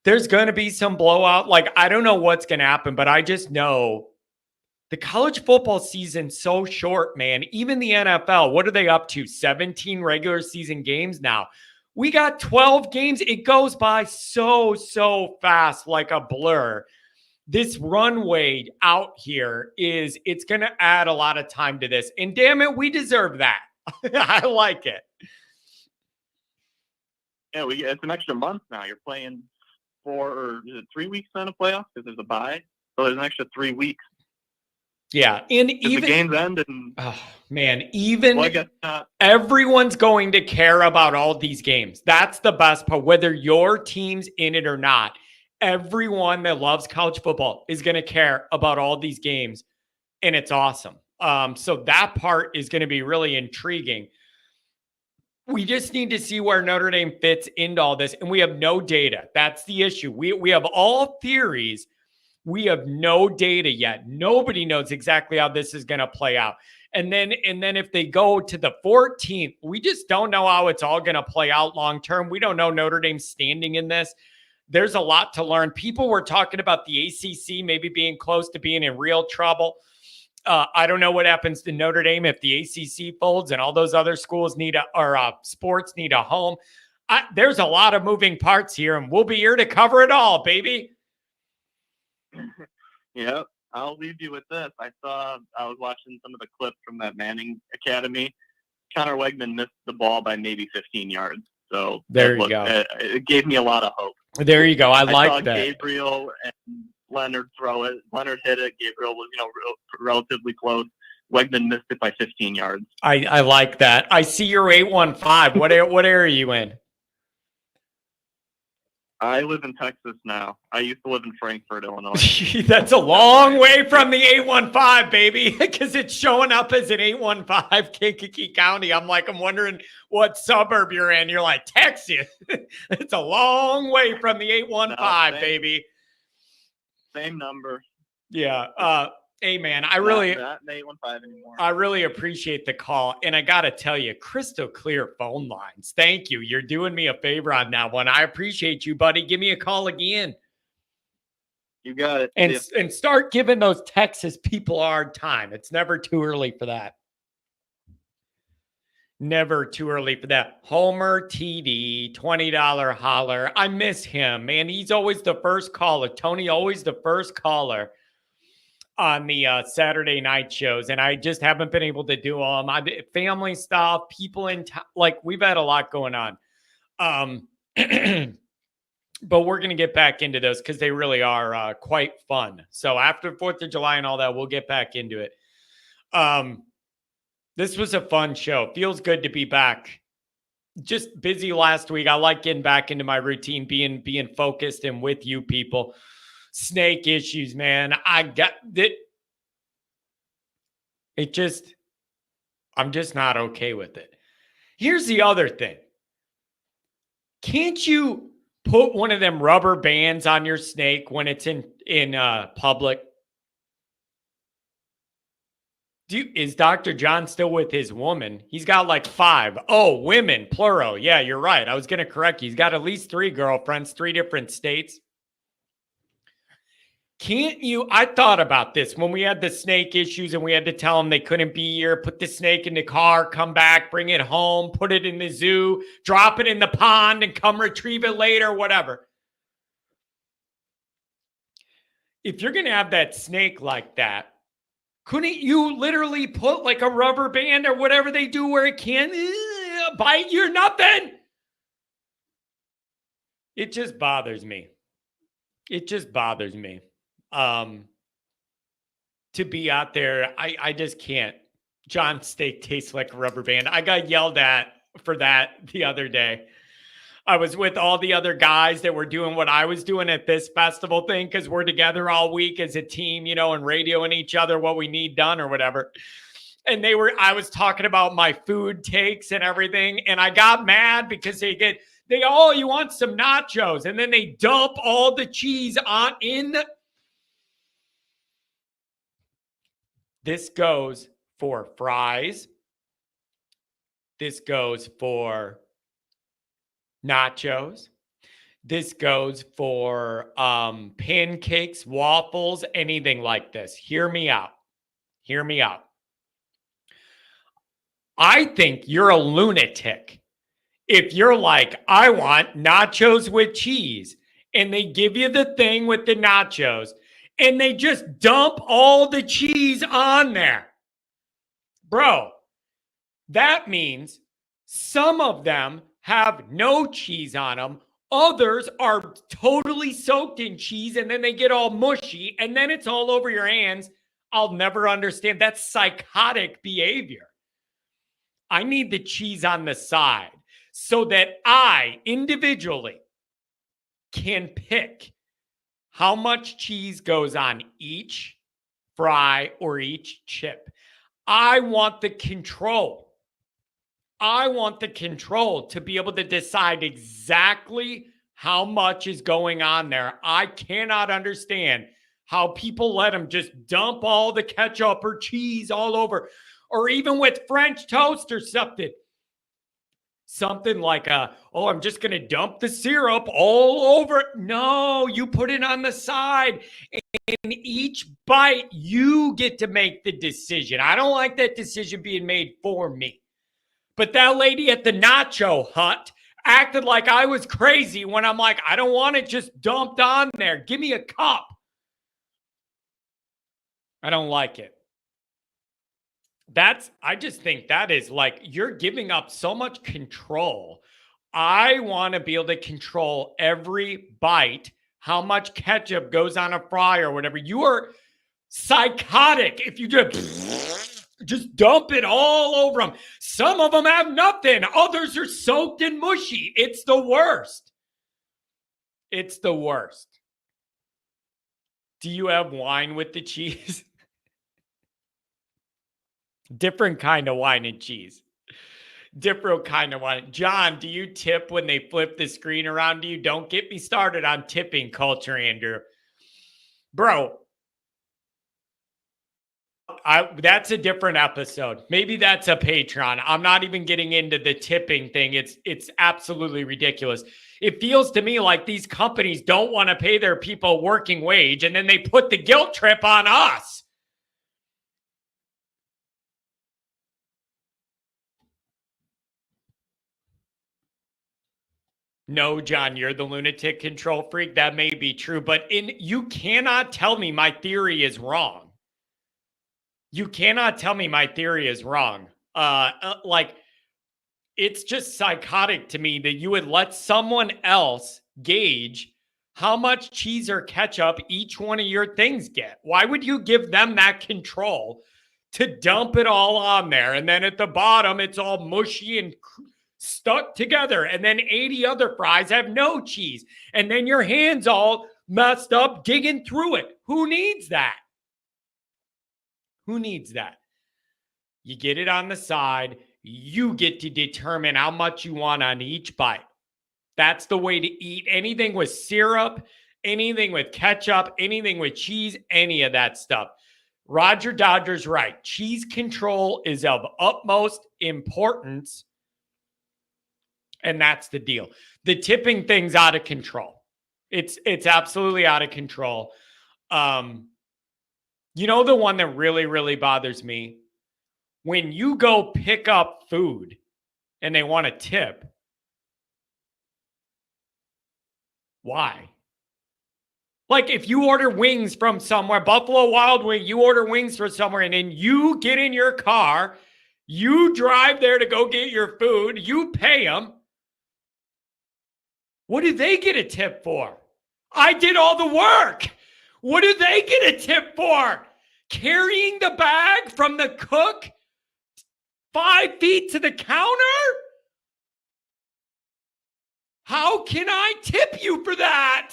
Speaker 1: There's going to be some blowout. I don't know what's going to happen, but I just know the college football season's so short, man. Even the NFL, what are they up to? 17 regular season games now. We got 12 games. It goes by so fast, like a blur. This runway out here it's going to add a lot of time to this. And damn it, we deserve that. I like it.
Speaker 5: Yeah, it's an extra month now. You're playing 3 weeks on a playoff because there's a bye. So there's an extra 3 weeks.
Speaker 1: Yeah, and even
Speaker 5: the games end, and
Speaker 1: I guess not. Everyone's going to care about all these games. That's the best part. Whether your team's in it or not, everyone that loves college football is going to care about all these games, and it's awesome. So that part is going to be really intriguing. We just need to see where Notre Dame fits into all this, and we have no data. That's the issue. We have all theories. We have no data yet. Nobody knows exactly how this is going to play out. And then if they go to the 14th, we just don't know how it's all going to play out long term. We don't know Notre Dame's standing in this. There's a lot to learn. People were talking about the ACC maybe being close to being in real trouble. I don't know what happens to Notre Dame if the ACC folds and all those other schools sports need a home. There's a lot of moving parts here, and we'll be here to cover it all, baby.
Speaker 5: Yep. I'll leave you with this. I was watching some of the clips from that Manning Academy. Connor Wegman missed the ball by maybe 15 yards. So
Speaker 1: there you go.
Speaker 5: It gave me a lot of hope.
Speaker 1: There you go. I like
Speaker 5: saw
Speaker 1: that.
Speaker 5: Gabriel and Leonard throw it. Leonard hit it. Gabriel was, relatively close. Wegman missed it by 15 yards.
Speaker 1: I like that. I see you're 815. What area are you in?
Speaker 5: I live in Texas now. I used to live in Frankfort, Illinois.
Speaker 1: That's a long way from the 815, baby, because it's showing up as an 815 Kankakee County. I'm wondering what suburb you're in. You're like, Texas. It's a long way from the 815, baby.
Speaker 5: Same number.
Speaker 1: Yeah. Hey, man, I really
Speaker 5: not an 815 anymore.
Speaker 1: I really appreciate the call. And I got to tell you, crystal clear phone lines. Thank you. You're doing me a favor on that one. I appreciate you, buddy. Give me a call again.
Speaker 5: You got it.
Speaker 1: And start giving those Texas people a hard time. It's never too early for that. Never too early for that. Homer TD, $20 holler. I miss him, man. He's always the first caller. Tony, always the first caller on the Saturday night shows, and I just haven't been able to do them. Family stuff, people in we've had a lot going on. But we're going to get back into those because they really are quite fun. So after 4th of July and all that, we'll get back into it. This was a fun show. Feels good to be back. Just busy last week. I like getting back into my routine, being focused and with you people. Snake issues, man. I got it. I'm just not okay with it. Here's the other thing. Can't you put one of them rubber bands on your snake when it's in public? Is Dr. John still with his woman? He's got 5. Oh, women, plural. Yeah, you're right. I was going to correct you. He's got at least 3 girlfriends, 3 different states. Can't you? I thought about this when we had the snake issues and we had to tell them they couldn't be here, put the snake in the car, come back, bring it home, put it in the zoo, drop it in the pond and come retrieve it later, whatever. If you're going to have that snake like that, couldn't you literally put a rubber band or whatever they do where it can't bite you or nothing? It just bothers me. To be out there, I just can't. John's steak tastes like a rubber band. I got yelled at for that the other day. I was with all the other guys that were doing what I was doing at this festival thing because we're together all week as a team, and radioing each other what we need done or whatever. And I was talking about my food takes and everything, and I got mad because you want some nachos, and then they dump all the cheese in. This goes for fries. This goes for nachos. This goes for pancakes, waffles, anything like this. Hear me out. I think you're a lunatic if you're like, I want nachos with cheese, and they give you the thing with the nachos, and they just dump all the cheese on there. Bro, that means some of them have no cheese on them. Others are totally soaked in cheese, and then they get all mushy, and then it's all over your hands. I'll never understand. That's psychotic behavior. I need the cheese on the side so that I individually can pick how much cheese goes on each fry or each chip. I want the control. I want the control to be able to decide exactly how much is going on there. I cannot understand how people let them just dump all the ketchup or cheese all over. or even with French toast or something. Something like, I'm just going to dump the syrup all over it. No, you put it on the side. And each bite, you get to make the decision. I don't like that decision being made for me. But that lady at the nacho hut acted like I was crazy when I'm like, I don't want it just dumped on there. Give me a cup. I don't like it. I just think that is like, you're giving up so much control. I want to be able to control every bite, how much ketchup goes on a fry or whatever. You are psychotic if you just dump it all over them. Some of them have nothing. Others are soaked and mushy. It's the worst. It's the worst. Do you have wine with the cheese? Different kind of wine and cheese. Different kind of wine. John, do you tip when they flip the screen around to you? Don't get me started on tipping culture, Andrew. Bro, that's a different episode. Maybe that's a Patreon. I'm not even getting into the tipping thing. It's absolutely ridiculous. It feels to me like these companies don't want to pay their people working wage, and then they put the guilt trip on us. No, John, you're the lunatic control freak. That may be true, but you cannot tell me my theory is wrong. You cannot tell me my theory is wrong. Like, it's just psychotic to me that you would let someone else gauge how much cheese or ketchup each one of your things get. Why would you give them that control to dump it all on there? And then at the bottom, it's all mushy and stuck together. And then 80 other fries have no cheese. And then your hands all messed up digging through it. Who needs that? Who needs that? You get it on the side. You get to determine how much you want on each bite. That's the way to eat anything with syrup, anything with ketchup, anything with cheese, any of that stuff. Roger Dodger's right. Cheese control is of utmost importance. And that's the deal. The tipping thing's out of control. It's absolutely out of control. You know the one that really, really bothers me? When you go pick up food and they want a tip. Why? Like if you order wings from somewhere, Buffalo Wild Wing, you order wings from somewhere and then you get in your car, you drive there to go get your food, you pay them. What do they get a tip for? I did all the work. What do they get a tip for? Carrying the bag from the cook 5 feet to the counter? How can I tip you for that?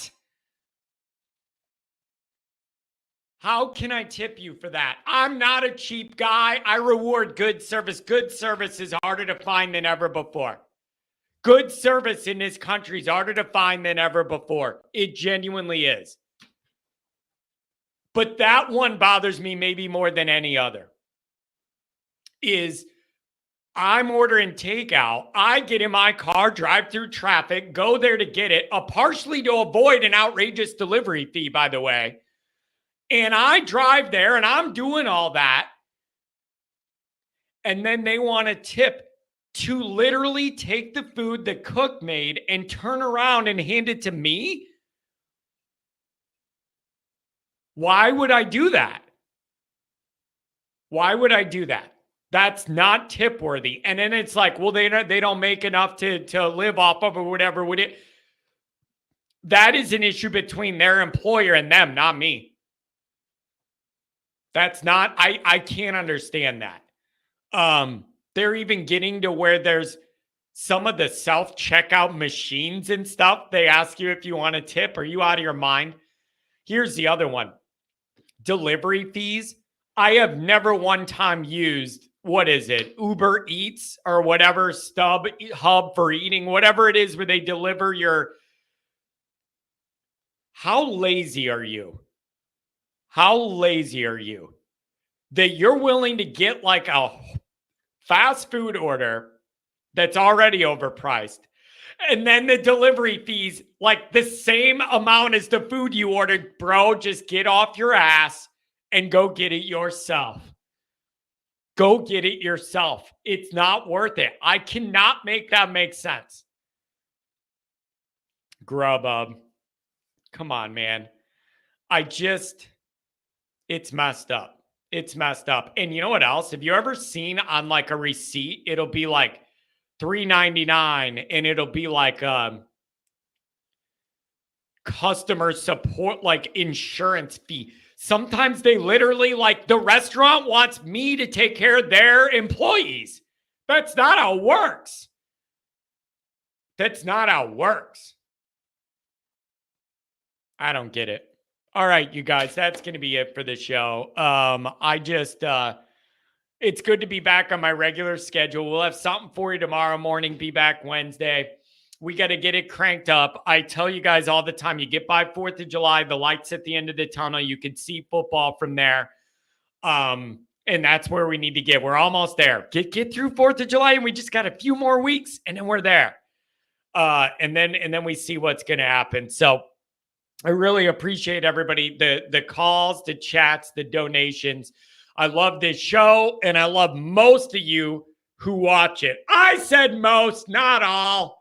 Speaker 1: How can I tip you for that? I'm not a cheap guy. I reward good service. Good service is harder to find than ever before. Good service in this country is harder to find than ever before. It genuinely is. But that one bothers me maybe more than any other. Is I'm ordering takeout. I get in my car, drive through traffic, go there to get it, partially to avoid an outrageous delivery fee, by the way. And I drive there and I'm doing all that. And then they want a tip to literally take the food the cook made and turn around and hand it to me? Why would I do that? Why would I do that? That's not tip worthy. And then it's like, well, they don't make enough to live off of or whatever. Would it? That is an issue between their employer and them, not me. That's not, I can't understand that. They're even getting to where there's some of the self-checkout machines and stuff. They ask you if you want a tip. Are you out of your mind? Here's the other one. Delivery fees. I have never one time used, what is it? Uber Eats or whatever, Stub Hub for eating, whatever it is where they deliver your. How lazy are you? How lazy are you that you're willing to get like a fast food order that's already overpriced, and then the delivery fees like the same amount as the food you ordered, bro. Just get off your ass and go get it yourself. Go get it yourself. It's not worth it. I cannot make that make sense. Grubhub. Come on, man. It's messed up. It's messed up. And you know what else? Have you ever seen on like a receipt, it'll be like $3.99 and it'll be like customer support, like insurance fee. Sometimes they literally, like, the restaurant wants me to take care of their employees. That's not how it works. That's not how it works. I don't get it. All right, you guys, that's going to be it for the show. It's good to be back on my regular schedule. We'll have something for you tomorrow morning. Be back Wednesday. We got to get it cranked up. I tell you guys all the time, you get by 4th of July, the lights at the end of the tunnel, you can see football from there. And that's where we need to get. We're almost there. Get through 4th of July, and we just got a few more weeks, and then we're there. And then we see what's going to happen. So I really appreciate everybody, the calls, the chats, the donations. I love this show, and I love most of you who watch it. I said most, not all.